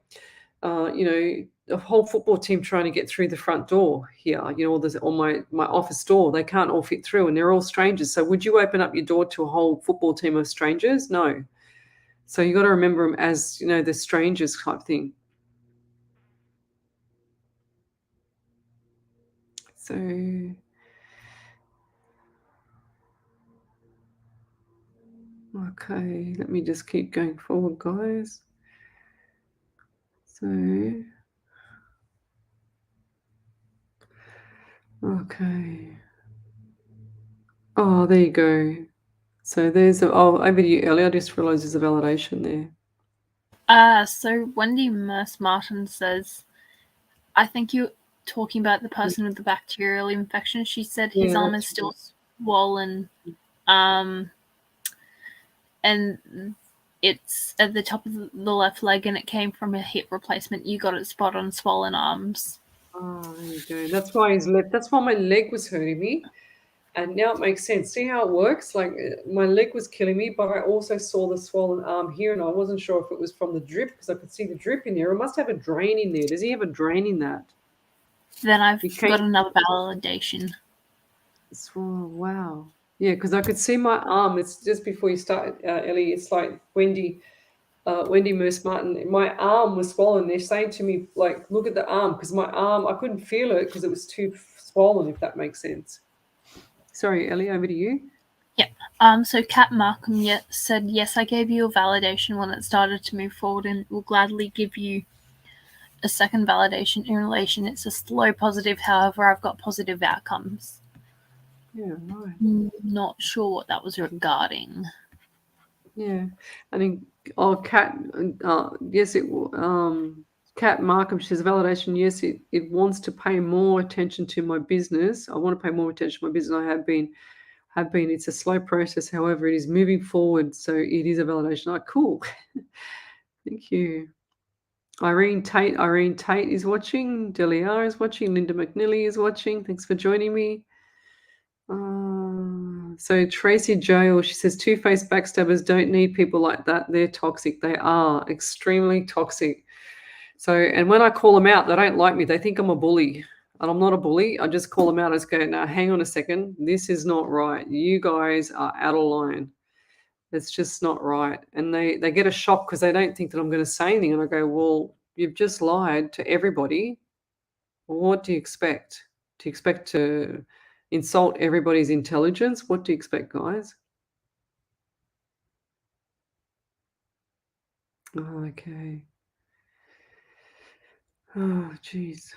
A: a whole football team trying to get through the front door here, or my office door, they can't all fit through and they're all strangers. So would you open up your door to a whole football team of strangers? No. So you got to remember them as, the strangers type thing. So, okay, let me just keep going forward, guys. So, okay. Oh, there you go. So over to you, Ellie. I just realized there's a validation there.
B: So Wendy Merce Martin says, I think you're talking about the person with the bacterial infection. She said his arm is still swollen, and it's at the top of the left leg, and it came from a hip replacement. You got it spot on swollen arms.
A: Oh, there you go. That's why that's why my leg was hurting me. And now it makes sense. See how it works? Like, my leg was killing me, but I also saw the swollen arm here, and I wasn't sure if it was from the drip because I could see the drip in there. It must have a drain in there. Does he have a drain in that?
B: Then I've got another validation.
A: Oh, wow. Yeah, because I could see my arm. It's just before you start, Ellie. It's like Wendy Merce Martin. My arm was swollen. They're saying to me, like, look at the arm, because my arm, I couldn't feel it because it was too swollen, if that makes sense. Sorry, Ellie, over to you.
B: Yeah. So Kat Markham said, yes, I gave you a validation when it started to move forward and will gladly give you a second validation in relation. It's a slow positive, however, I've got positive outcomes.
A: Yeah, right.
B: Not sure what that was regarding.
A: Yeah. I think, oh, Cat, yes, Cat Markham, she says validation. Yes, it wants to pay more attention to my business. I want to pay more attention to my business. I have been. It's a slow process. However, it is moving forward. So it is a validation. Oh, cool. Thank you. Irene Tate is watching. Delia is watching. Linda McNeely is watching. Thanks for joining me. So Tracy Joel, she says, two-faced backstabbers don't need people like that. They're toxic. They are extremely toxic. So, and when I call them out, they don't like me. They think I'm a bully. And I'm not a bully. I just call them out. I just go, now, hang on a second. This is not right. You guys are out of line. It's just not right. And they get a shock because they don't think that I'm going to say anything. And I go, well, you've just lied to everybody. Well, what do you expect? Do you expect to insult everybody's intelligence? What do you expect, guys? Oh, okay. Oh, jeez.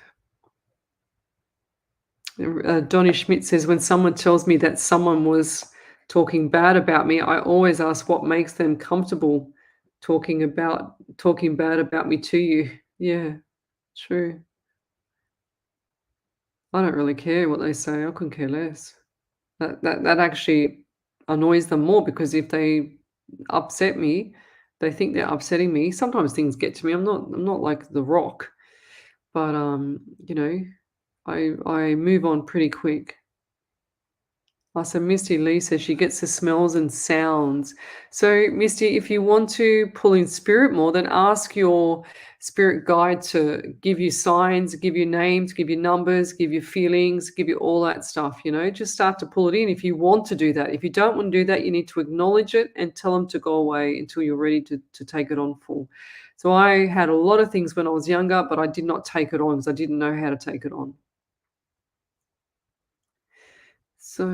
A: Donnie Schmidt says, when someone tells me that someone was talking bad about me, I always ask what makes them comfortable talking bad about me to you. Yeah, true. I don't really care what they say. I couldn't care less. That actually annoys them more because if they upset me, they think they're upsetting me. Sometimes things get to me. I'm not like The Rock, but you know, I move on pretty quick. So Misty Lee says she gets the smells and sounds. So Misty, if you want to pull in spirit more, then ask your spirit guide to give you signs, give you names, give you numbers, give you feelings, give you all that stuff, just start to pull it in if you want to do that. If you don't want to do that, you need to acknowledge it and tell them to go away until you're ready to take it on full. So I had a lot of things when I was younger, but I did not take it on because I didn't know how to take it on. So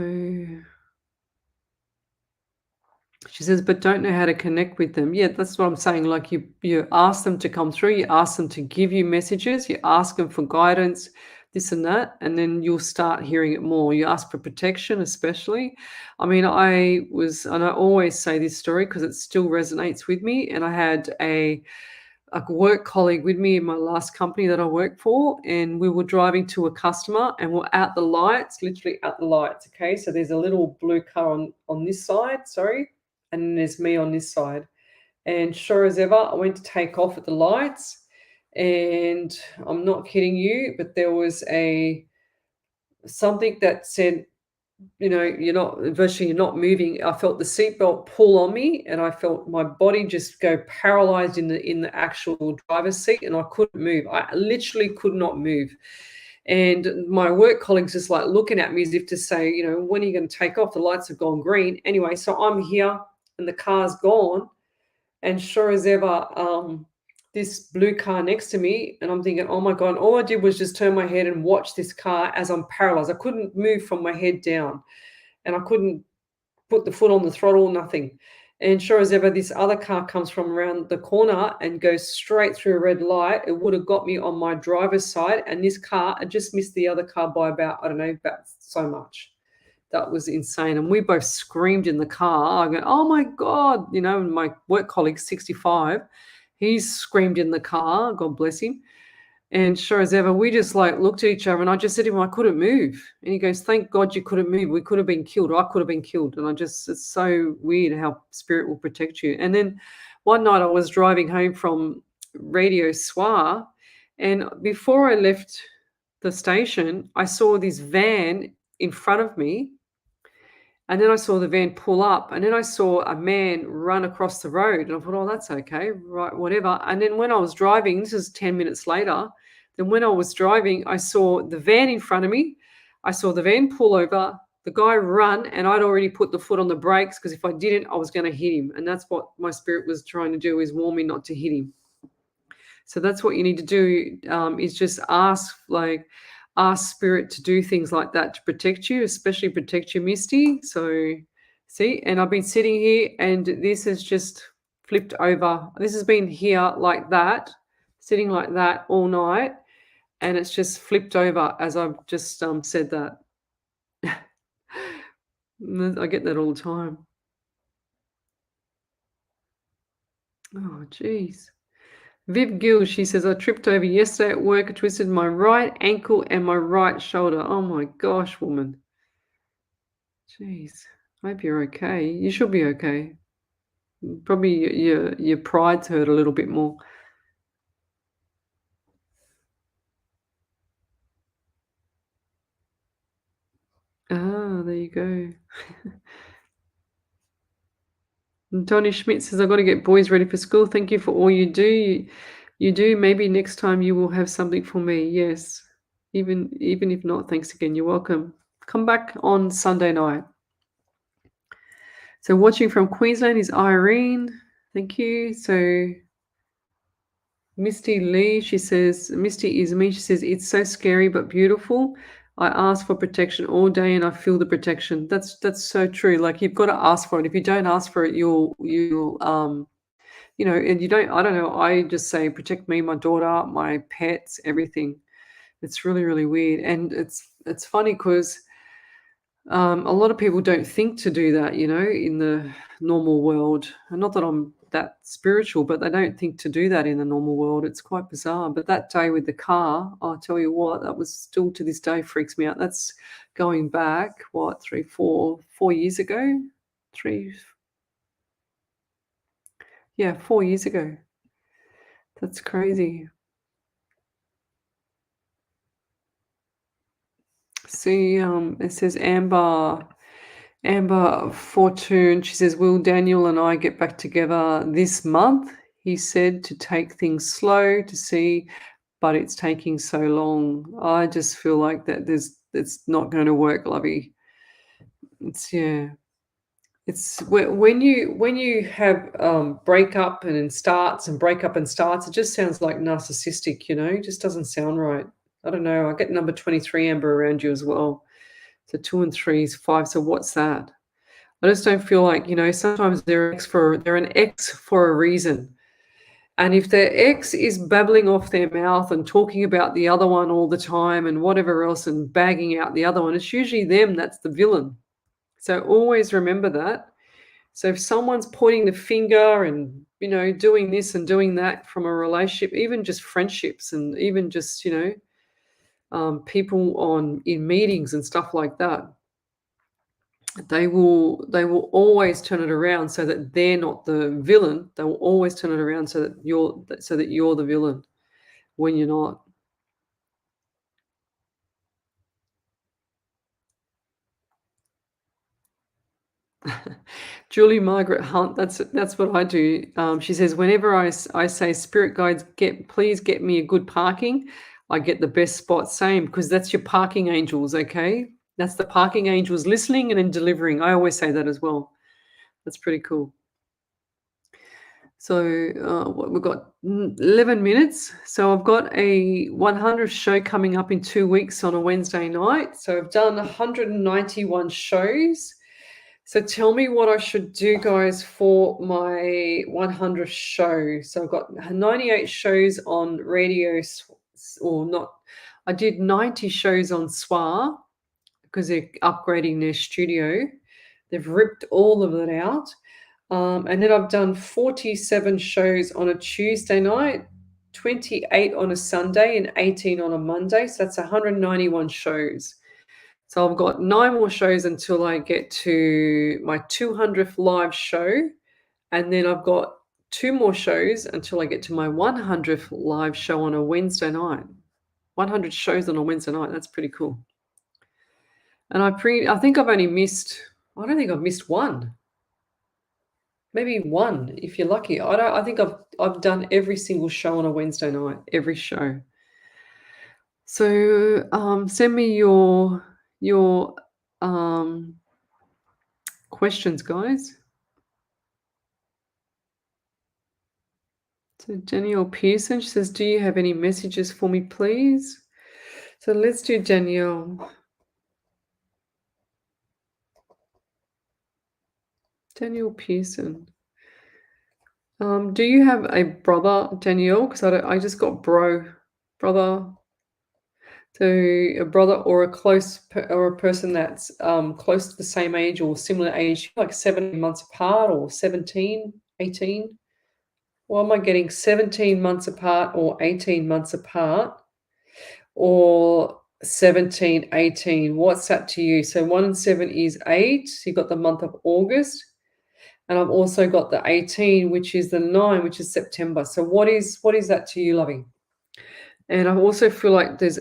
A: she says, but don't know how to connect with them. Yeah, that's what I'm saying. Like you ask them to come through, you ask them to give you messages, you ask them for guidance, this and that, and then you'll start hearing it more. You ask for protection, especially. I mean, and I always say this story because it still resonates with me. And I had a work colleague with me in my last company that I worked for, and we were driving to a customer and we're at the lights, literally at the lights. Okay, so there's a little blue car on this side, sorry, and then there's me on this side. And sure as ever, I went to take off at the lights, and I'm not kidding you, but there was something that said, you're not moving. I felt the seatbelt pull on me, and I felt my body just go paralyzed in the actual driver's seat, and I couldn't move. I literally could not move. And my work colleagues just like looking at me as if to say, when are you going to take off? The lights have gone green. Anyway, so I'm here and the car's gone. And sure as ever, this blue car next to me, and I'm thinking, oh my God, and all I did was just turn my head and watch this car as I'm paralyzed. I couldn't move from my head down, and I couldn't put the foot on the throttle, nothing. And sure as ever, this other car comes from around the corner and goes straight through a red light. It would have got me on my driver's side, and this car, I just missed the other car by about so much. That was insane. And we both screamed in the car. I go, oh my God. And my work colleague, 65, he screamed in the car. God bless him. And sure as ever, we just like looked at each other, and I just said to him, I couldn't move. And he goes, thank God you couldn't move. We could have been killed. I could have been killed. And it's so weird how spirit will protect you. And then one night I was driving home from Radio Soir, and before I left the station, I saw this van in front of me. And then I saw the van pull up, and then I saw a man run across the road, and I thought, oh, that's okay, right, whatever. And then when I was driving, this is 10 minutes later, then when I was driving, I saw the van in front of me. I saw the van pull over, the guy run, and I'd already put the foot on the brakes because if I didn't, I was going to hit him. And that's what my spirit was trying to do, is warn me not to hit him. So that's what you need to do, is just ask spirit to do things like that to protect you, especially protect you, Misty. So see, and I've been sitting here and this has just flipped over. This has been here like that, sitting like that all night, and it's just flipped over as I've just said that. I get that all the time. Oh, geez. Viv Gill, she says, I tripped over yesterday at work. I twisted my right ankle and my right shoulder. Oh, my gosh, woman. Jeez. I hope you're okay. You should be okay. Probably your pride's hurt a little bit more. Ah, there you go. And Tony Schmidt says, I've got to get boys ready for school. Thank you for all you do. You do. Maybe next time you will have something for me. Yes. Even if not, thanks again. You're welcome. Come back on Sunday night. So watching from Queensland is Irene. Thank you. So Misty Lee, she says, Misty is me. She says, it's so scary but beautiful. I ask for protection all day and I feel the protection. That's so true. Like you've got to ask for it. If you don't ask for it, you'll and you don't, I don't know, I just say protect me, my daughter, my pets, everything. It's really, really weird. And it's funny because a lot of people don't think to do that, in the normal world. And not that I'm that spiritual, but they don't think to do that in the normal world. It's quite bizarre. But that day with the car, I'll tell you what, that was still to this day freaks me out. That's going back, 4 years ago? 4 years ago. That's crazy. See, it says Amber Fortune. She says, will Daniel and I get back together this month? He said to take things slow to see, but it's taking so long. I just feel like that it's not going to work, lovey. It's when you have breakup and starts, it just sounds like narcissistic, it just doesn't sound right. I don't know. I get number 23, Amber, around you as well. So 2 and 3 is 5. So what's that? I just don't feel like, sometimes they're an ex for a reason. And if their ex is babbling off their mouth and talking about the other one all the time and whatever else and bagging out the other one, it's usually them that's the villain. So always remember that. So if someone's pointing the finger and, doing this and doing that from a relationship, even just friendships and even just, people in meetings and stuff like that, they will always turn it around so that they're not the villain. They will always turn it around so that you're the villain when you're not. Julie Margaret Hunt, that's what I do. She says, whenever I say spirit guides, please get me a good parking, I get the best spot. Same, because that's your parking angels, okay? That's the parking angels listening and then delivering. I always say that as well. That's pretty cool. So we've got 11 minutes. So I've got a 100th show coming up in 2 weeks on a Wednesday night. So I've done 191 shows. So tell me what I should do, guys, for my 100th show. So I've got 98 shows on radio, or not. I did 90 shows on SWA because they're upgrading their studio. They've ripped all of it out. And then I've done 47 shows on a Tuesday night, 28 on a Sunday, and 18 on a Monday. So that's 191 shows. So I've got 9 more shows until I get to my 200th live show. And then I've got 2 more shows until I get to my 100th live show on a Wednesday night. 100 shows on a Wednesday night. That's pretty cool. And I think I've only missed, I don't think I've missed one. Maybe one, if you're lucky. I think I've done every single show on a Wednesday night, every show. So send me your questions, guys. So Danielle Pearson, she says, do you have any messages for me, please? So let's do Danielle. Danielle Pearson. Do you have a brother, Danielle? Because I just got brother. So a brother or a person that's close to the same age or similar age, like 7 months apart or 17, 18. What am I getting? 17 months apart or 18 months apart or 17, 18? What's that to you? So 1 and 7 is 8. You've got the month of August. And I've also got the 18, which is the 9, which is September. So what is that to you, lovey? And I also feel like there's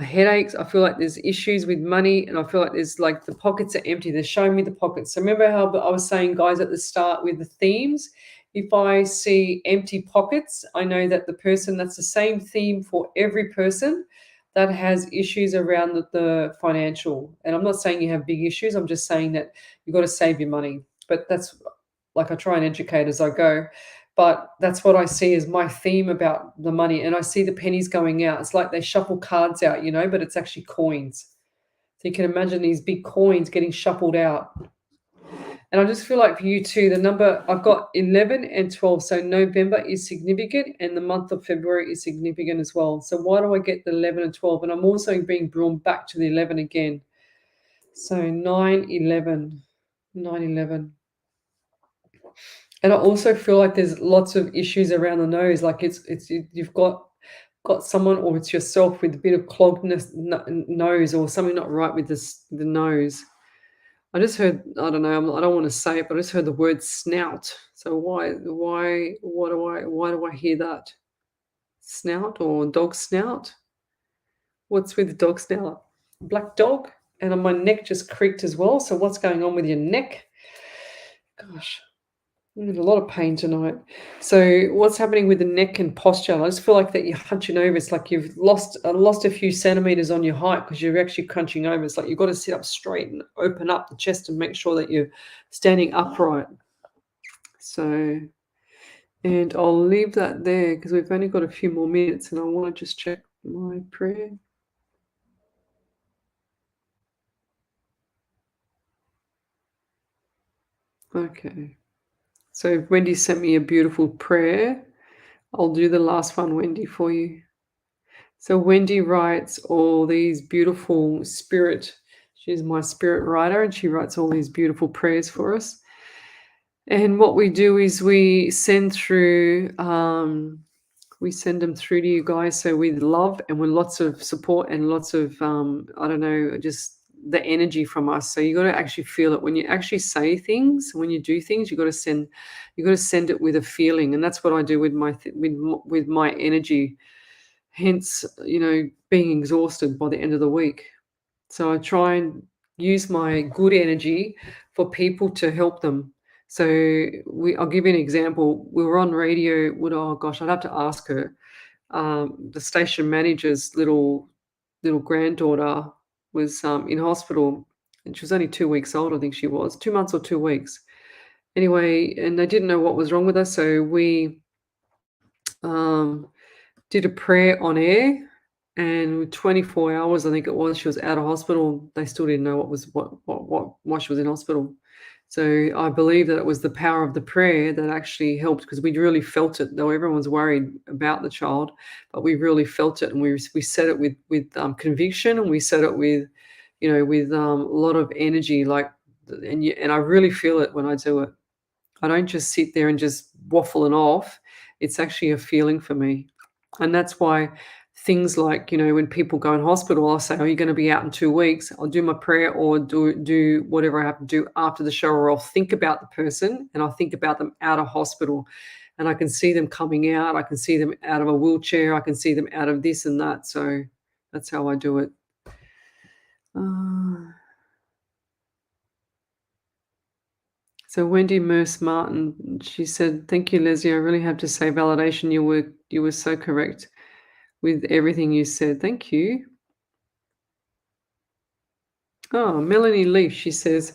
A: headaches. I feel like there's issues with money, and I feel like there's like the pockets are empty. They're showing me the pockets. So remember how I was saying, guys, at the start with the themes, if I see empty pockets, I know that that's the same theme for every person that has issues around the financial. And I'm not saying you have big issues. I'm just saying that you've got to save your money. But that's like I try and educate as I go. But that's what I see as my theme about the money. And I see the pennies going out. It's like they shuffle cards out, but it's actually coins. So you can imagine these big coins getting shuffled out. And I just feel like for you too, the number I've got 11 and 12. So November is significant and the month of February is significant as well. So why do I get the 11 and 12? And I'm also being drawn back to the 11 again. So 9, 11, 9, 11. And I also feel like there's lots of issues around the nose. Like you've got someone or it's yourself with a bit of clogged nose or something not right with the nose. I just heard, I don't know, I don't want to say it, but I just heard the word snout. So why do I hear that? Snout or dog snout? What's with the dog snout? Black dog? And my neck just creaked as well. So what's going on with your neck? Gosh. I'm in a lot of pain tonight. So what's happening with the neck and posture? I just feel like that you're hunching over. It's like you've lost a few centimeters on your height because you're actually crunching over. It's like you've got to sit up straight and open up the chest and make sure that you're standing upright. So, and I'll leave that there because we've only got a few more minutes and I want to just check my prayer. Okay. So Wendy sent me a beautiful prayer. I'll do the last one, Wendy, for you. So Wendy writes all these beautiful she's my spirit writer, and she writes all these beautiful prayers for us. And what we do is we send them through to you guys. So with love and with lots of support and lots of, just the energy from us. So you got to actually feel it when you actually say things, when you do things, you got to send it with a feeling. And that's what I do with my energy. Hence, being exhausted by the end of the week. So I try and use my good energy for people to help them. So I'll give you an example. We were on radio. I'd have to ask her. The station manager's little granddaughter was in hospital, and she was only 2 weeks old. I think she was 2 months or 2 weeks. Anyway, and they didn't know what was wrong with her, so we did a prayer on air, and 24 hours, I think it was, she was out of hospital. They still didn't know why she was in hospital. So I believe that it was the power of the prayer that actually helped because we really felt it. Though everyone was worried about the child, but we really felt it, and we said it with conviction, and we said it with, with a lot of energy. And I really feel it when I do it. I don't just sit there and just waffling off. It's actually a feeling for me. And that's why things like, when people go in hospital, I'll say, are you going to be out in 2 weeks? I'll do my prayer or do whatever I have to do after the show, or I'll think about the person and I'll think about them out of hospital. And I can see them coming out. I can see them out of a wheelchair. I can see them out of this and that. So that's how I do it. So Wendy Merce Martin, she said, thank you, Leslie. I really have to say validation. You were so correct with everything you said. Thank you. Oh, Melanie Leaf, she says,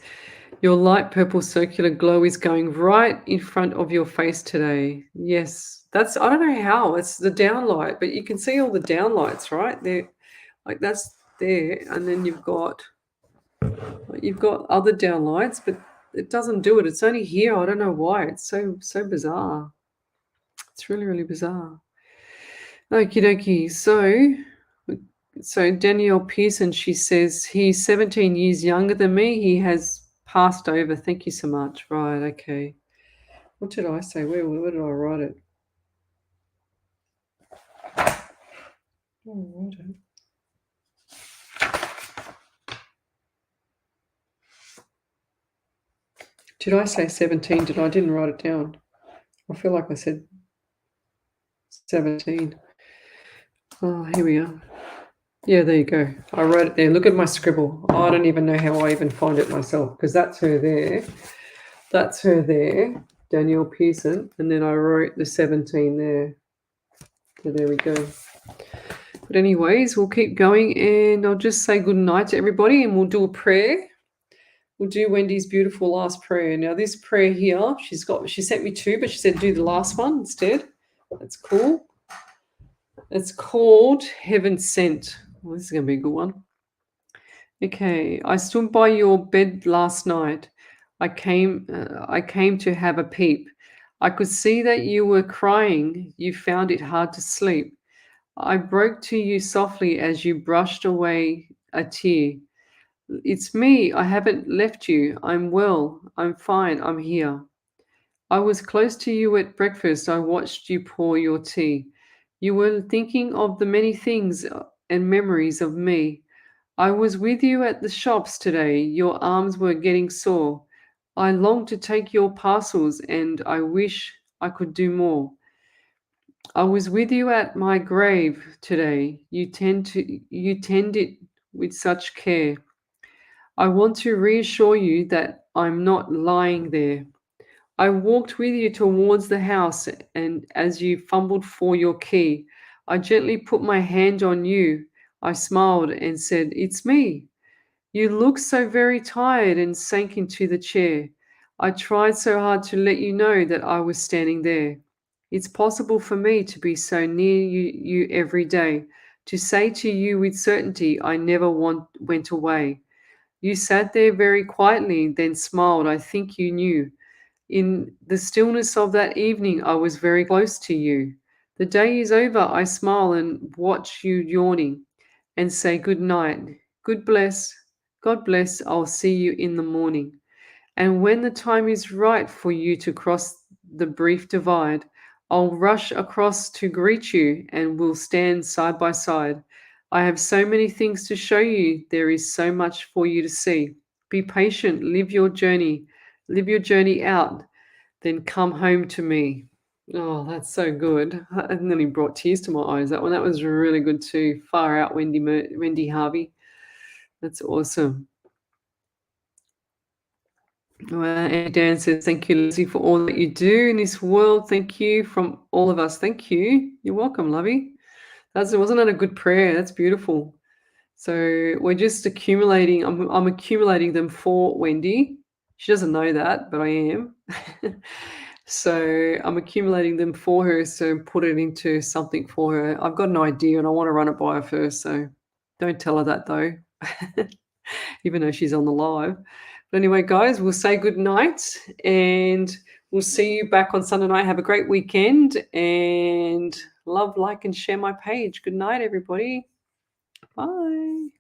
A: your light purple circular glow is going right in front of your face today. Yes, I don't know how, it's the downlight, but you can see all the downlights, right? They're like, that's there. And then you've got other downlights, but it doesn't do it. It's only here. I don't know why. It's so bizarre. It's really, really bizarre. Okie dokie. So Danielle Pearson, she says, he's 17 years younger than me. He has passed over. Thank you so much. Right, okay. What did I say? Where did I write it? Oh, righto. Did I say 17? I didn't write it down. I feel like I said 17. Oh, here we are. Yeah, there you go. I wrote it there. Look at my scribble. Oh, I don't even know how I even find it myself, because that's her there. That's her there, Danielle Pearson. And then I wrote the 17 there. So there we go. But anyways, we'll keep going, and I'll just say good night to everybody, and we'll do a prayer. We'll do Wendy's beautiful last prayer. Now, this prayer here, she sent me two, but she said do the last one instead. That's cool. It's called Heaven Sent. Well, this is going to be a good one. Okay, I stood by your bed last night. I came to have a peep. I could see that you were crying. You found it hard to sleep. I broke to you softly as you brushed away a tear. It's me. I haven't left you. I'm well. I'm fine. I'm here. I was close to you at breakfast. I watched you pour your tea. You were thinking of the many things and memories of me. I was with you at the shops today. Your arms were getting sore. I long to take your parcels and I wish I could do more. I was with you at my grave today. You tend it with such care. I want to reassure you that I'm not lying there. I walked with you towards the house, and as you fumbled for your key, I gently put my hand on you. I smiled and said, "It's me." You looked so very tired and sank into the chair. I tried so hard to let you know that I was standing there. It's possible for me to be so near you every day, to say to you with certainty I never went away. You sat there very quietly, then smiled. I think you knew. In the stillness of that evening, I was very close to you. The day is over. I smile and watch you yawning and say good night. Good bless. God bless. I'll see you in the morning. And when the time is right for you to cross the brief divide, I'll rush across to greet you and we'll stand side by side. I have so many things to show you. There is so much for you to see. Be patient. Live your journey. Live your journey out. Then come home to me. Oh, that's so good. And then he brought tears to my eyes. That one, that was really good too. Far out, Wendy Harvey. That's awesome. Well, and Dan says, thank you, Lizzie, for all that you do in this world. Thank you from all of us. Thank you. You're welcome, lovey. Wasn't that a good prayer? That's beautiful. So we're just accumulating. I'm accumulating them for Wendy. She doesn't know that, but I am. So I'm accumulating them for her, so put it into something for her. I've got an idea and I want to run it by her first, so don't tell her that though, even though she's on the live. But anyway, guys, we'll say good night and we'll see you back on Sunday night. Have a great weekend and love, like, and share my page. Good night, everybody. Bye.